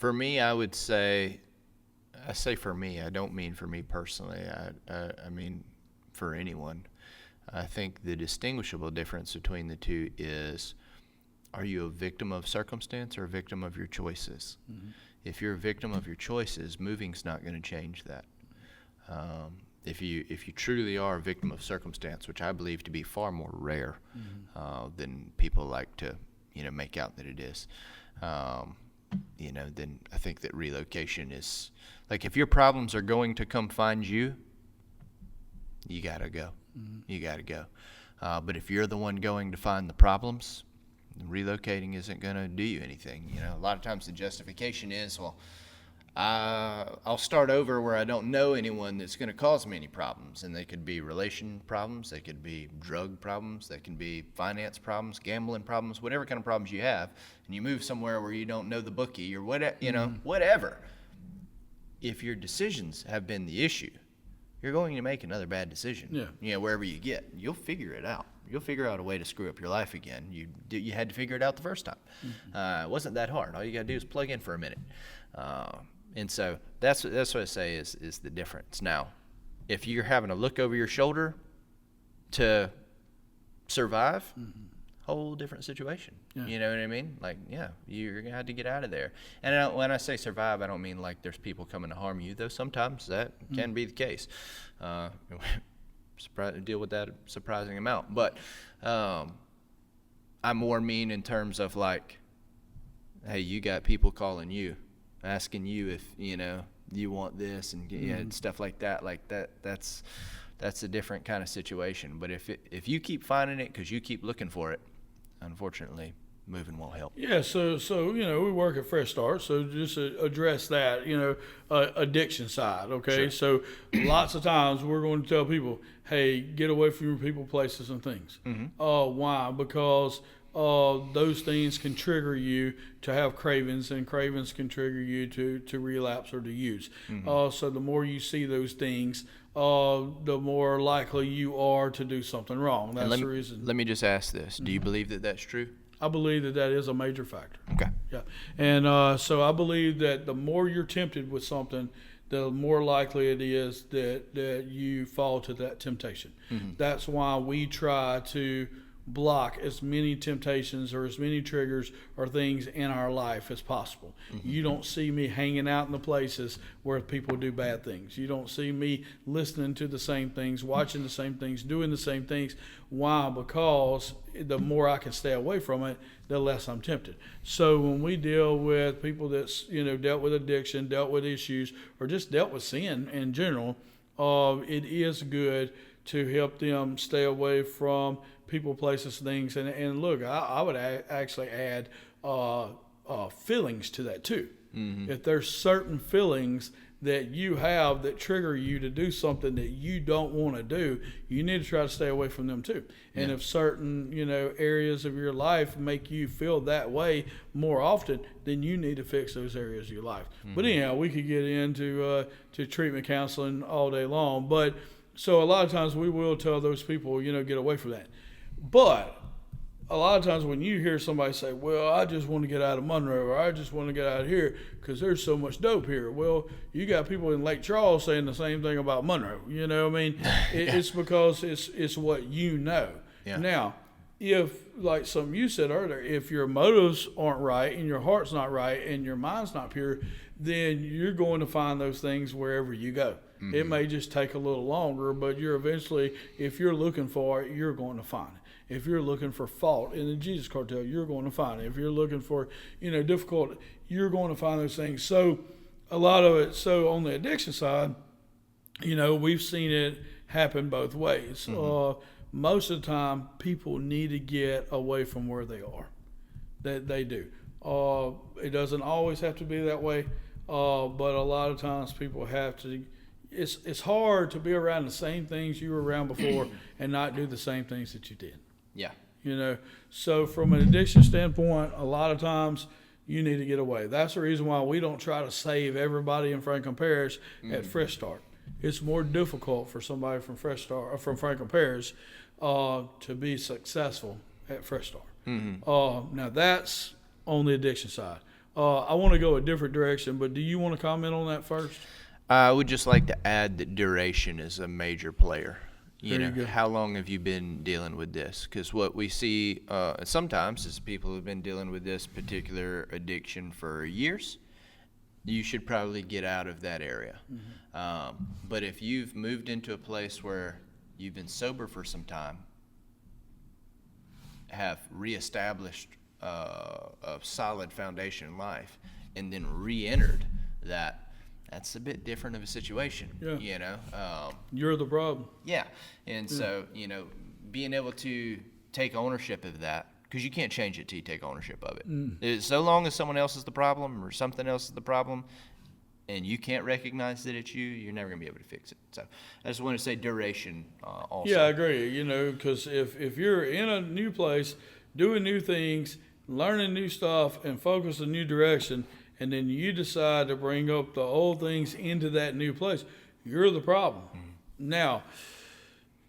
me, I would say, for me, I don't mean for me personally. I mean for anyone. I think the distinguishable difference between the two is, are you a victim of circumstance or a victim of your choices? If you're a victim of your choices, moving's not going to change that. If you truly are a victim of circumstance, which I believe to be far more rare than people like to make out that it is, then I think that relocation is, like, if your problems are going to come find you, you gotta go. You gotta go. But if you're the one going to find the problems, relocating isn't gonna do you anything. A lot of times the justification is, well, I'll start over where I don't know anyone that's going to cause me any problems. And they could be relation problems, they could be drug problems, they can be finance problems, gambling problems, whatever kind of problems you have. And you move somewhere where you don't know the bookie or whatever. If your decisions have been the issue, you're going to make another bad decision. Wherever you get, you'll figure it out. You'll figure out a way to screw up your life again. You had to figure it out the first time. It wasn't that hard. All you got to do is plug in for a minute. And so that's what I say is the difference. Now, if you're having to look over your shoulder to survive, whole different situation. You know what I mean? Like, you're going to have to get out of there. And when I say survive, I don't mean like there's people coming to harm you, though sometimes that can be the case. Deal with that surprising amount. But I more mean in terms of like, hey, you got people calling you, asking you if you want this and stuff like that. Like that's a different kind of situation. But if you keep finding it because you keep looking for it, unfortunately, moving won't help. Yeah. So we work at Fresh Start. So just address that addiction side. Okay. Sure. So lots of times we're going to tell people, hey, get away from your people, places, and things. Why? Because those things can trigger you to have cravings, and cravings can trigger you to relapse or to use. So the more you see those things, the more likely you are to do something wrong. That's the reason. Let me just ask this. Do you believe that that's true? I believe that is a major factor. Okay. Yeah. And so I believe that the more you're tempted with something, the more likely it is that you fall to that temptation. That's why we try to block as many temptations or as many triggers or things in our life as possible. You don't see me hanging out in the places where people do bad things. You don't see me listening to the same things, watching the same things, doing the same things. Why? Because the more I can stay away from it, the less I'm tempted. So when we deal with people that's dealt with addiction, dealt with issues, or just dealt with sin in general, it is good to help them stay away from people, places, things. And look, I would actually add feelings to that too. Mm-hmm. If there's certain feelings that you have that trigger you to do something that you don't want to do, you need to try to stay away from them too. And if certain, areas of your life make you feel that way more often, then you need to fix those areas of your life. Mm-hmm. But anyhow, we could get into to treatment counseling all day long. But so a lot of times we will tell those people, get away from that. But a lot of times when you hear somebody say, well, I just want to get out of Monroe, or I just want to get out of here because there's so much dope here. Well, you got people in Lake Charles saying the same thing about Monroe. You know what I mean? It's because it's what you know. Yeah. Now, if, like something you said earlier, if your motives aren't right and your heart's not right and your mind's not pure, then you're going to find those things wherever you go. Mm-hmm. It may just take a little longer, but you're eventually, if you're looking for it, you're going to find it. If you're looking for fault in the Jesus cartel, you're going to find it. If you're looking for, difficult, you're going to find those things. So a lot of it, so on the addiction side, we've seen it happen both ways. Mm-hmm. Most of the time, people need to get away from where they are. That they do. It doesn't always have to be that way, but a lot of times people have to. It's hard to be around the same things you were around before and not do the same things that you did. Yeah. So from an addiction standpoint, a lot of times you need to get away. That's the reason why we don't try to save everybody in Franklin Parish at Fresh Start. It's more difficult for somebody from Fresh Start or from Franklin Parish to be successful at Fresh Start. Mm-hmm. Now that's on the addiction side. I want to go a different direction, but do you want to comment on that first? I would just like to add that duration is a major player. How long have you been dealing with this? Because what we see sometimes is people who've been dealing with this particular addiction for years. You should probably get out of that area. Mm-hmm. But if you've moved into a place where you've been sober for some time, have reestablished a solid foundation in life, and then re-entered that's a bit different of a situation. Yeah. You're the problem. Yeah. And so, being able to take ownership of that, because you can't change it till you take ownership of it. So long as someone else is the problem or something else is the problem, and you can't recognize that it's you're never going to be able to fix it. So I just want to say duration also. Yeah, I agree. Because if you're in a new place, doing new things, learning new stuff, and focus a new direction, and then you decide to bring up the old things into that new place, you're the problem. Mm-hmm. Now,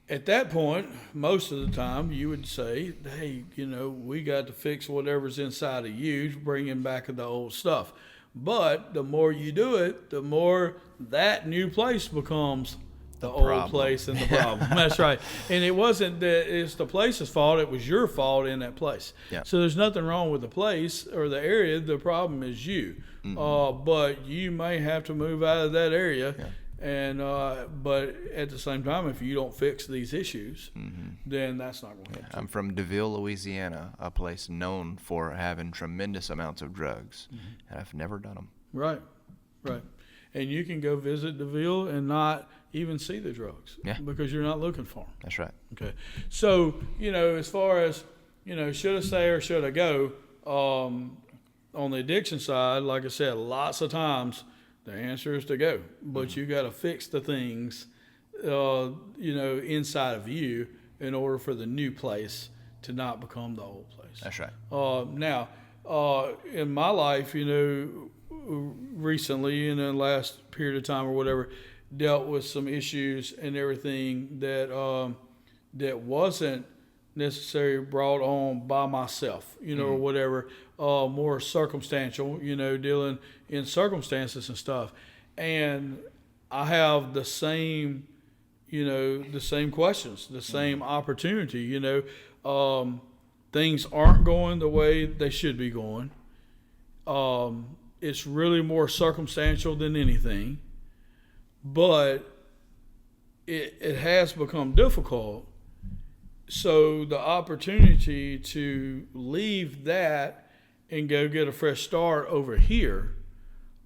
at that point, most of the time, you would say, hey, we got to fix whatever's inside of you, bringing back the old stuff. But the more you do it, the more that new place becomes the old place and the problem. That's right. And it wasn't that it's the place's fault. It was your fault in that place. Yeah. So there's nothing wrong with the place or the area. The problem is you. Mm-hmm. But you may have to move out of that area. Yeah. And but at the same time, if you don't fix these issues, then that's not going to happen. I'm from DeVille, Louisiana, a place known for having tremendous amounts of drugs. Mm-hmm. And I've never done them. Right. And you can go visit DeVille and not even see the drugs because you're not looking for them. That's right. Okay. So, as far as, should I stay or should I go, on the addiction side, like I said, lots of times the answer is to go. But you got to fix the things, inside of you in order for the new place to not become the old place. That's right. Now, in my life, recently in the last period of time or whatever, dealt with some issues and everything that that wasn't necessarily brought on by myself, or whatever, more circumstantial, dealing in circumstances and stuff. And I have the same, the same questions, the same opportunity, things aren't going the way they should be going. It's really more circumstantial than anything, but it has become difficult. So the opportunity to leave that and go get a fresh start over here,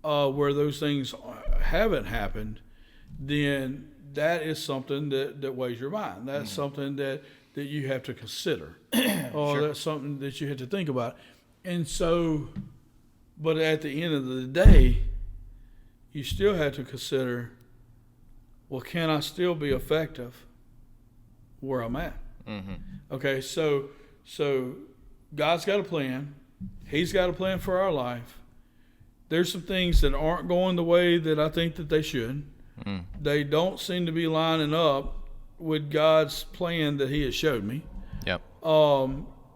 where those things haven't happened, then that is something that weighs your mind. That's something that you have to consider. Sure. That's something that you have to think about. And so But at the end of the day, you still have to consider, well, can I still be effective where I'm at? Mm-hmm. Okay, so God's got a plan. He's got a plan for our life. There's some things that aren't going the way that I think that they should. Mm. They don't seem to be lining up with God's plan that He has showed me. Yep.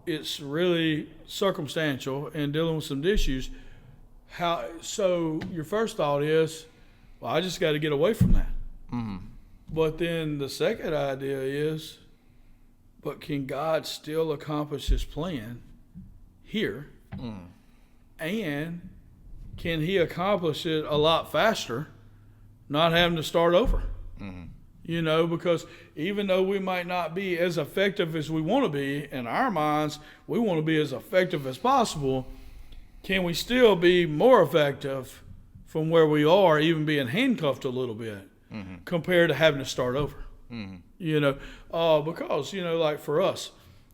It's really circumstantial and dealing with some issues. So your first thought is, well, I just got to get away from that. Mm-hmm. But then the second idea is, but can God still accomplish His plan here? Mm. And can He accomplish it a lot faster, not having to start over? Mm-hmm. Because even though we might not be as effective as we want to be, in our minds, we want to be as effective as possible. Can we still be more effective from where we are, even being handcuffed a little bit, Mm-hmm. compared to having to start over? Mm-hmm. Because, like for us,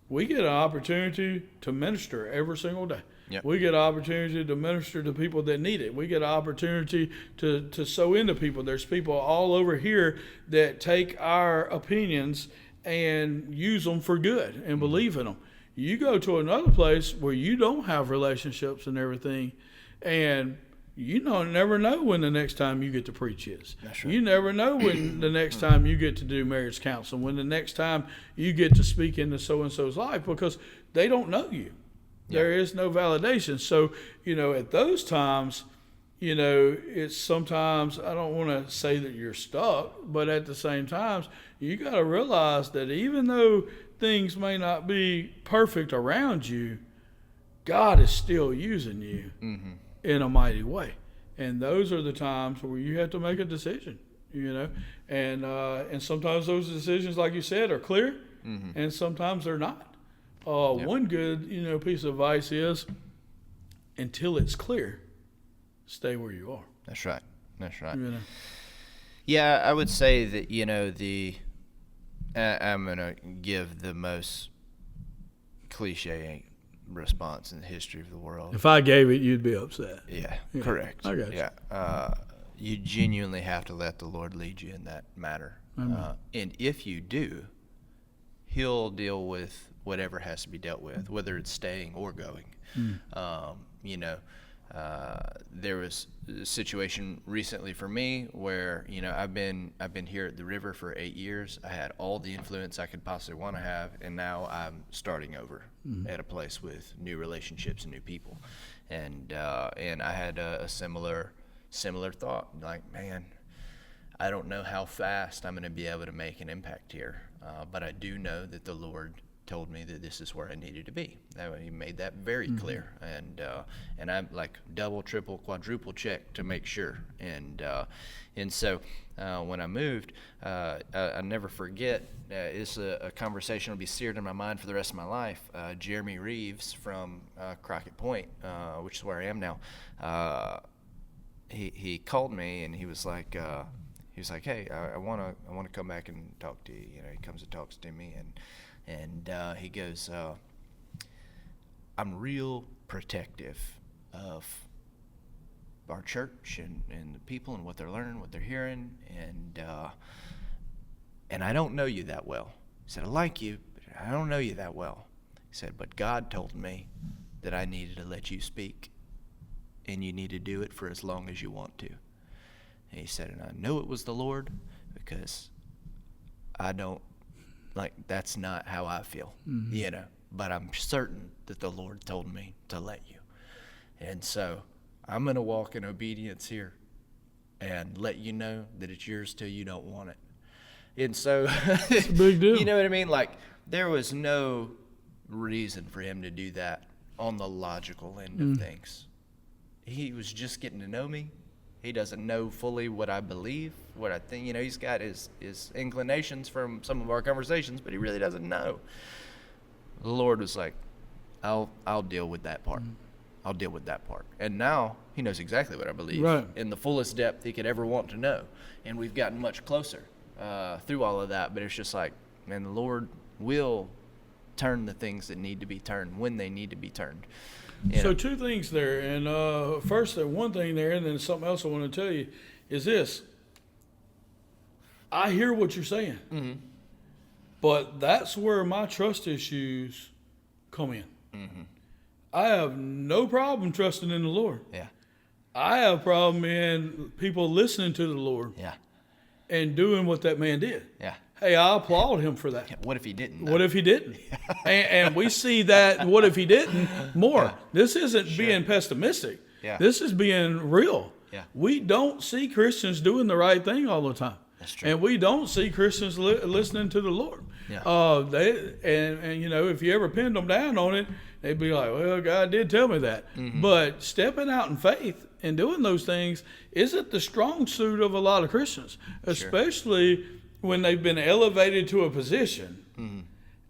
we get an opportunity to minister every single day. Yep. We get an opportunity to minister to people that need it. We get an opportunity to sow into people. There's people all over here that take our opinions and use them for good and believe in them. You go to another place where you don't have relationships and everything, and you never know when the next time you get to preach is. That's right. You never know when the next time you get to do marriage counseling, when the next time you get to speak into so-and-so's life, because they don't know you. Yeah. There is no validation. So, at those times, it's sometimes, I don't want to say that you're stuck, but at the same time, you got to realize that even though things may not be perfect around you, God is still using you Mm-hmm. in a mighty way. And those are the times where you have to make a decision, and sometimes those decisions, like you said, are clear, Mm-hmm. and sometimes they're not. Yep. One good, piece of advice is, until it's clear, stay where you are. That's right. That's right. Yeah. I would say that, I'm going to give the most cliche response in the history of the world. If I gave it, you'd be upset. Yeah, Yeah, correct. I got you. Yeah. You genuinely have to let the Lord lead you in that matter. And if you do, He'll deal with whatever has to be dealt with, whether it's staying or going. There was a situation recently for me where, I've been here at the river for 8 years. I had all the influence I could possibly want to have, and now I'm starting over at a place with new relationships and new people. And I had a similar thought, like, man, I don't know how fast I'm going to be able to make an impact here, but I do know that the Lord told me that this is where I needed to be. He made that very clear, and I'm like double, triple, quadruple check to make sure. And so when I moved, I never forget. It's a conversation that'll be seared in my mind for the rest of my life. Jeremy Reeves from Crockett Point, which is where I am now. He called me and he was like, hey, I want to come back and talk to you. He comes and talks to me, and he goes, I'm real protective of our church and the people and what they're learning, what they're hearing, and I don't know you that well. He said, I like you, but I don't know you that well. He said, but God told me that I needed to let you speak, and you need to do it for as long as you want to. And he said, and I know it was the Lord, because that's not how I feel, but I'm certain that the Lord told me to let you. And so I'm going to walk in obedience here and let you know that it's yours till you don't want it. And so, it's a big deal. You know what I mean? Like, there was no reason for him to do that on the logical end of things. He was just getting to know me. He doesn't know fully what I believe, what I think. He's got his inclinations from some of our conversations, but he really doesn't know. The Lord was like, I'll deal with that part. I'll deal with that part. And now he knows exactly what I believe, right, in the fullest depth he could ever want to know. And we've gotten much closer through all of that. But it's just like, man, the Lord will turn the things that need to be turned when they need to be turned. So two things there, and first, one thing there, and then something else I want to tell you is this. I hear what you're saying, Mm-hmm. but that's where my trust issues come in. Mm-hmm. I have no problem trusting in the Lord. Yeah. I have a problem in people listening to the Lord Yeah. and doing what that man did. Yeah. Hey, I applaud him for that. Yeah. What if he didn't? What if he didn't? And we see that, what if he didn't, more. Yeah. This isn't being pessimistic. Yeah. This is being real. Yeah. We don't see Christians doing the right thing all the time. That's true. And we don't see Christians listening to the Lord. Yeah. And you know, if you ever pinned them down on it, they'd be like, well, God did tell me that. Mm-hmm. But stepping out in faith and doing those things isn't the strong suit of a lot of Christians, especially when they've been elevated to a position. Mm-hmm.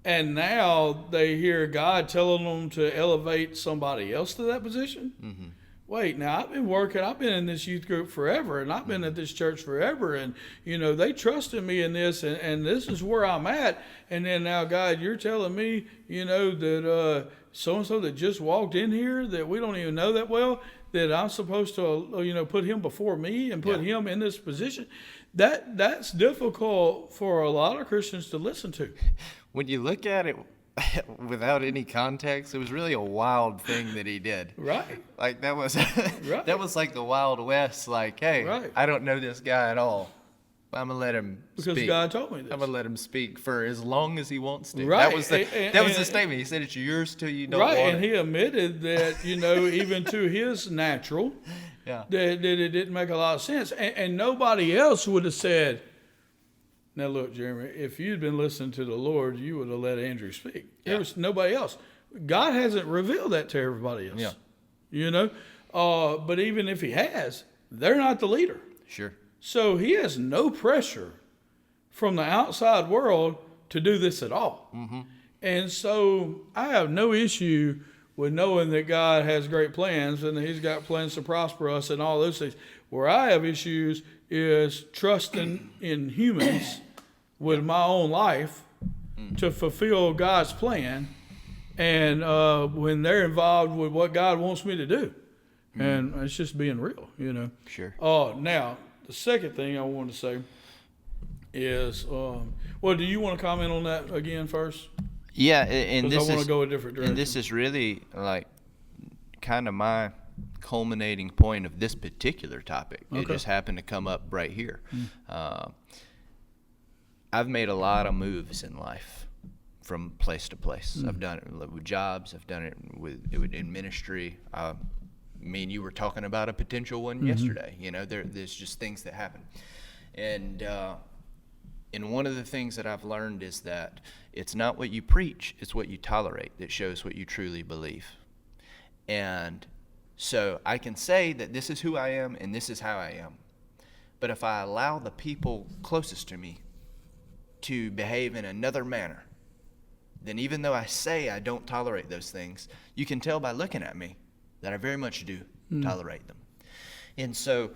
And now they hear God telling them to elevate somebody else to that position. Mm-hmm. Wait, now I've been in this youth group forever, and I've been at this church forever, and you know they trusted me in this, and this is where I'm at. And then now, God, you're telling me, you know, that so and so that just walked in here that we don't even know that well, that I'm supposed to, you know, put him before me and put him in this position. That's difficult for a lot of Christians to listen to. When you look at it without any context, it was really a wild thing that he did. Right. Like that was Right. that was like the Wild West. Like, hey, Right. I don't know this guy at all. I'm gonna let him Because speak. God told me this. I'm gonna let him speak for as long as he wants to. Right. That was the And statement. He said it's yours till you don't Right, want and it. he admitted that, you know, even to his natural, Yeah. that it didn't make a lot of sense. And nobody else would have said, now look, Jeremy, if you'd been listening to the Lord, you would have let Andrew speak. There was nobody else. God hasn't revealed that to everybody else. Yeah. You know? But even if he has, they're not the leader. Sure. So he has no pressure from the outside world to do this at all. Mm-hmm. And so I have no issue with knowing that God has great plans and that he's got plans to prosper us and all those things. Where I have issues is trusting in humans with my own life to fulfill God's plan, and when they're involved with what God wants me to do. And it's just being real, you know. Sure. Now, the second thing I want to say is, well, do you want to comment on that again first? Yeah, and Because this I want is to go a different direction. and this is really like kind of my culminating point of this particular topic. It Okay. just happened to come up right here. I've made a lot of moves in life from place to place. I've done it with jobs. I've done it in ministry. Me and you were talking about a potential one yesterday. You know, there's just things that happen. And one of the things that I've learned is that it's not what you preach, it's what you tolerate that shows what you truly believe. And so I can say that this is who I am and this is how I am. But if I allow the people closest to me to behave in another manner, then even though I say I don't tolerate those things, you can tell by looking at me that I very much do tolerate them. And so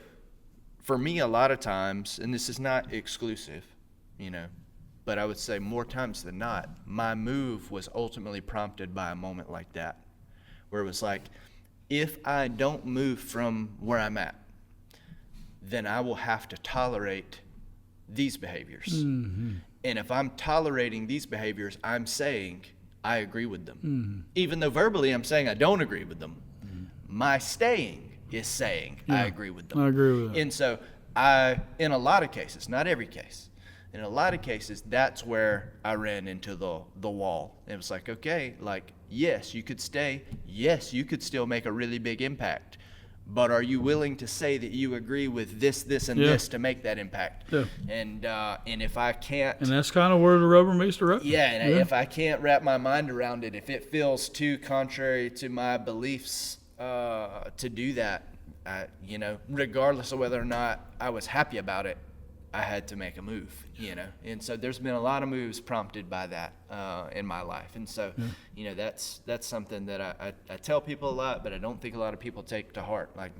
for me, a lot of times, and this is not exclusive, you know, but I would say more times than not, my move was ultimately prompted by a moment like that, where it was like, if I don't move from where I'm at, then I will have to tolerate these behaviors. Mm-hmm. And if I'm tolerating these behaviors, I'm saying I agree with them. Mm-hmm. Even though verbally I'm saying I don't agree with them, my staying is saying I agree with them. I agree with that. And so in a lot of cases, not every case, in a lot of cases, that's where I ran into the wall. It was like, okay, like, yes, you could stay. Yes, you could still make a really big impact. But are you willing to say that you agree with this, and this to make that impact? Yeah. And if I can't, And that's kind of where the rubber meets the road. if I can't wrap my mind around it, if it feels too contrary to my beliefs to do that, you know, regardless of whether or not I was happy about it, I had to make a move, and so there's been a lot of moves prompted by that in my life. And so, that's something that I tell people a lot, but I don't think a lot of people take to heart. Like,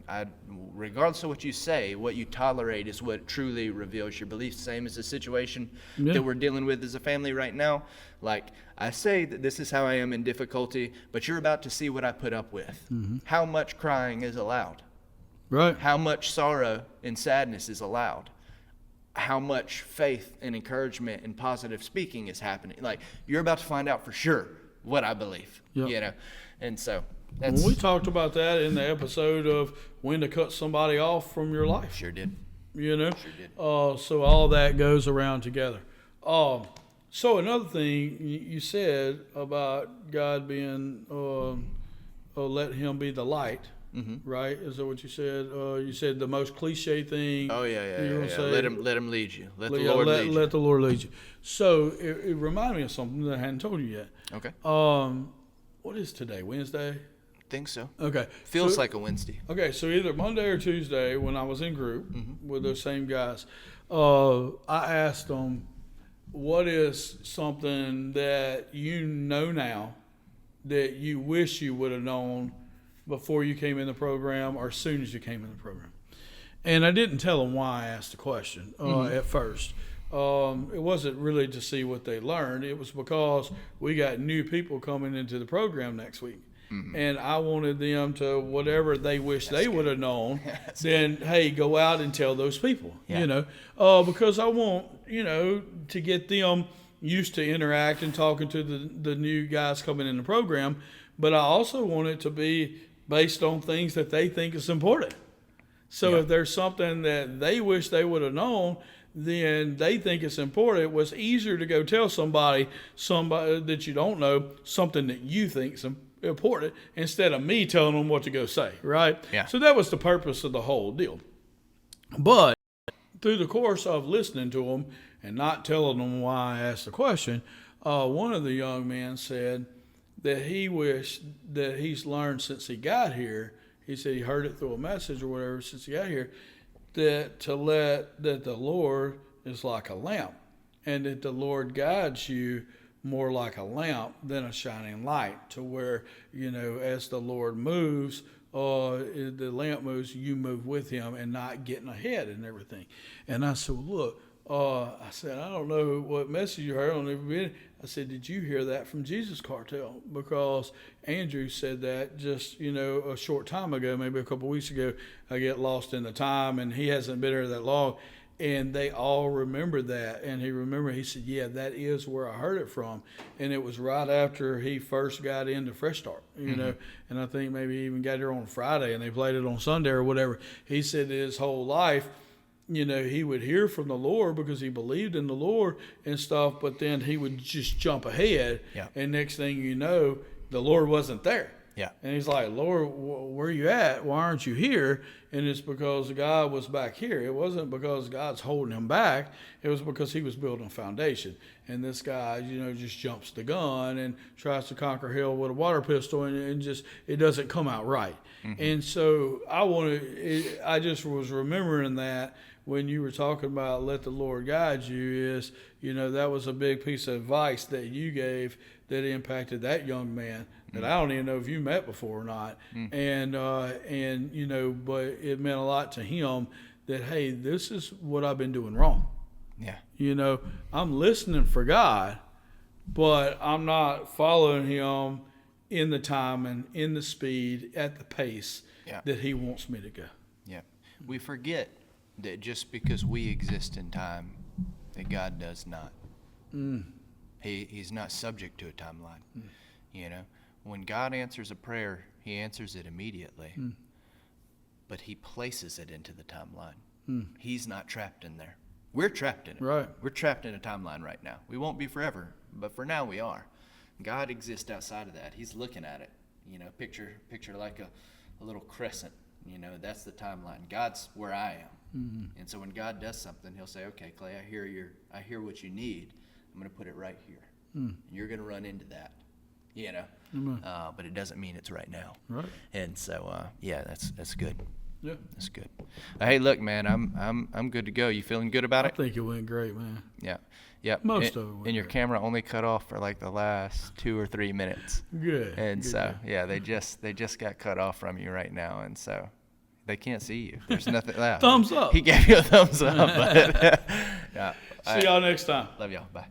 regardless of what you say, what you tolerate is what truly reveals your beliefs. Same as the situation that we're dealing with as a family right now. Like, I say that this is how I am in difficulty, but you're about to see what I put up with. How much crying is allowed? Right. How much sorrow and sadness is allowed? How much faith and encouragement and positive speaking is happening? Like, you're about to find out for sure what I believe, And so that's... When we talked about that in the episode of when to cut somebody off from your life. Sure did. Sure did. So all that goes around together. So another thing you said about God being, let him be the light. Right? Is that what you said? You said the most cliche thing. Oh yeah. Say, let him lead you. Let the Lord lead you. Let the Lord lead you. So it reminded me of something that I hadn't told you yet. Okay. What is today? Wednesday? Think so. Okay. Feels like a Wednesday. Okay, so either Monday or Tuesday, when I was in group with those same guys, I asked them, what is something that you know now that you wish you would have known before you came in the program or as soon as you came in the program? And I didn't tell them why I asked the question at first. It wasn't really to see what they learned. It was because we got new people coming into the program next week. And I wanted them to, whatever they wish they would have known, then, hey, go out and tell those people, because I want, to get them used to interacting, talking to the new guys coming in the program. But I also want it to be based on things that they think is important. So if there's something that they wish they would have known, then they think it's important. It was easier to go tell somebody that you don't know something that you think is important instead of me telling them what to go say, right? Yeah. So that was the purpose of the whole deal. But through the course of listening to them and not telling them why I asked the question, one of the young men said that he wished that he's learned since he got here. He said he heard it through a message or whatever since he got here, that the Lord is like a lamp, and that the Lord guides you more like a lamp than a shining light, to where, as the Lord moves, the lamp moves, you move with him and not getting ahead and everything. And I said, well, look, I said, I don't know what message you heard on every. I said, did you hear that from Jesus Cartel? Because Andrew said that just, a short time ago, maybe a couple of weeks ago. I get lost in the time, and he hasn't been here that long. And they all remembered that. And he said, yeah, that is where I heard it from. And it was right after he first got into Fresh Start, and I think maybe he even got here on Friday and they played it on Sunday or whatever. He said his whole life, he would hear from the Lord because he believed in the Lord and stuff, but then he would just jump ahead. Yeah. And next thing you know, the Lord wasn't there. Yeah. And he's like, Lord, where are you at? Why aren't you here? And it's because God was back here. It wasn't because God's holding him back. It was because he was building a foundation. And this guy, just jumps the gun and tries to conquer hell with a water pistol, and just it doesn't come out right. And so I just was remembering that when you were talking about let the Lord guide you, is, that was a big piece of advice that you gave that impacted that young man that I don't even know if you met before or not. And but it meant a lot to him that, hey, this is what I've been doing wrong. Yeah. I'm listening for God, but I'm not following him in the time and in the speed at the pace that he wants me to go. Yeah. We forget that just because we exist in time, that God does not. He's not subject to a timeline. When God answers a prayer, he answers it immediately, but he places it into the timeline. He's not trapped in there. We're trapped in it. Right. We're trapped in a timeline right now. We won't be forever, but for now we are. God exists outside of that. He's looking at it. Picture like a little crescent. That's the timeline. God's where I am. And so when God does something, he'll say, okay, Clay, I hear what you need. I'm going to put it right here. And you're going to run into that, but it doesn't mean it's right now. Right. And so, that's good. Yeah. That's good. Hey, look, man, I'm good to go. You feeling good about I it? think it went great, man. Yeah. Yep. Most of it went And your great. camera only cut off for like the last 2 or 3 minutes. Good. And good, so, good. yeah, they just got cut off from you right now, and so they can't see you. There's nothing left. Thumbs up. He gave you a thumbs up. But, yeah. See y'all next time. Love y'all. Bye.